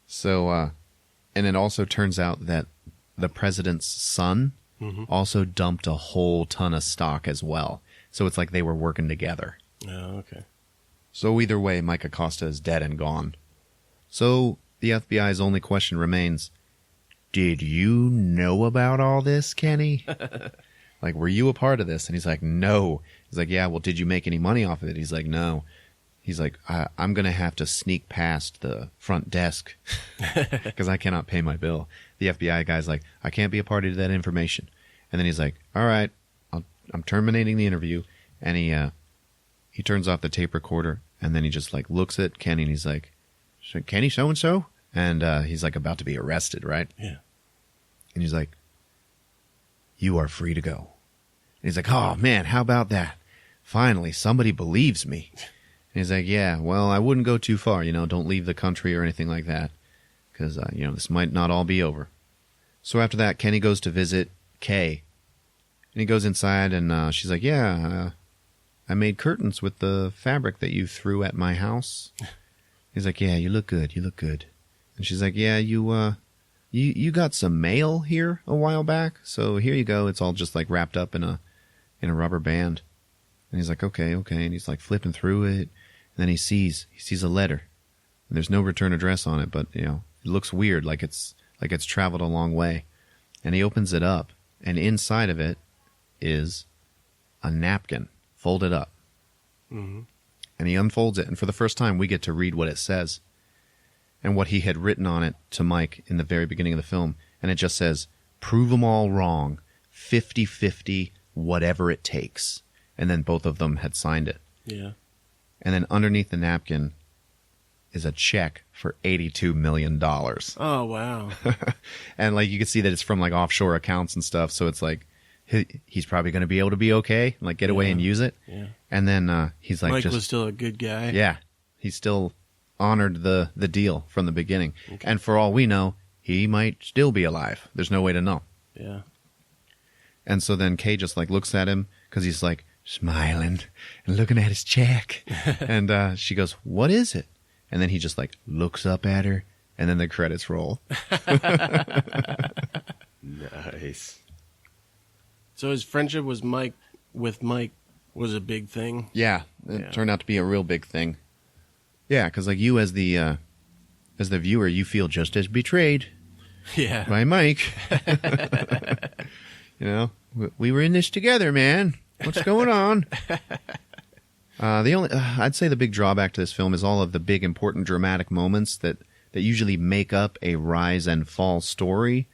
So, and it also turns out that the president's son also dumped a whole ton of stock as well. So it's like they were working together. Oh, okay. So either way, Mike Acosta is dead and gone. So the FBI's only question remains, did you know about all this, Kenny? Like, were you a part of this? And he's like, no. He's like, yeah, well, did you make any money off of it? He's like, no. He's like, I'm going to have to sneak past the front desk because I cannot pay my bill. The FBI guy's like, I can't be a party to that information. And then he's like, all right, I'm terminating the interview. And he turns off the tape recorder, and then he just like looks at Kenny, and he's like, Kenny so-and-so? And he's like about to be arrested, right? Yeah. And he's like, you are free to go. And he's like, oh man, how about that? Finally, somebody believes me. And he's like, yeah, well, I wouldn't go too far, don't leave the country or anything like that, because, this might not all be over. So after that, Kenny goes to visit Kay. And he goes inside, and she's like, yeah, I made curtains with the fabric that you threw at my house. He's like, yeah, you look good, And she's like, yeah, you got some mail here a while back, so here you go. It's all just like wrapped up in a rubber band. And he's like, okay. And he's like flipping through it. And then he sees a letter. And there's no return address on it, but it looks weird, like it's traveled a long way. And he opens it up, and inside of it is a napkin folded up. Mm-hmm. And he unfolds it, and for the first time we get to read what it says and what he had written on it to Mike in the very beginning of the film. And it just says, prove 'em all wrong, 50-50, whatever it takes. And then both of them had signed it. Yeah. And then underneath the napkin is a check for $82 million. Oh, wow. And like you can see that it's from like offshore accounts and stuff. So it's like he's probably going to be able to be okay, like get away and use it. Yeah. And then he's like, Mike was still a good guy. Yeah, he still honored the deal from the beginning. Okay. And for all we know, he might still be alive. There's no way to know. Yeah. And so then Kay just like looks at him because he's like smiling and looking at his check. And she goes, what is it? And then he just like looks up at her, and then the credits roll. Nice. So his friendship with Mike was a big thing. Yeah, it turned out to be a real big thing. Yeah, because like you as the viewer, you feel just as betrayed. Yeah. By Mike. We were in this together, man. What's going on? I'd say the big drawback to this film is all of the big, important, dramatic moments that usually make up a rise and fall story,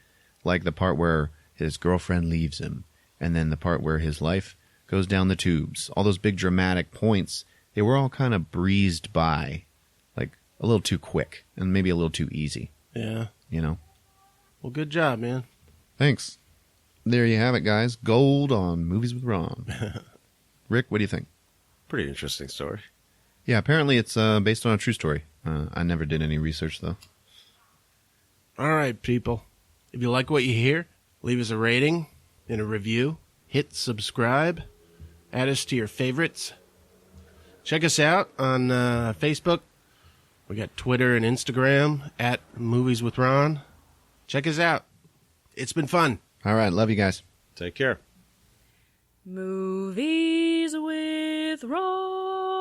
like the part where his girlfriend leaves him, and then the part where his life goes down the tubes. All those big dramatic points, they were all kind of breezed by, like a little too quick and maybe a little too easy. Yeah. Well, good job, man. Thanks. There you have it, guys. Gold on Movies with Ron. Rick, what do you think? Pretty interesting story. Yeah, apparently it's based on a true story. I never did any research, though. All right, people. If you like what you hear, leave us a rating and a review. Hit subscribe. Add us to your favorites. Check us out on Facebook. We got Twitter and Instagram at Movies with Ron. Check us out. It's been fun. All right, love you guys. Take care. Movies with Ron.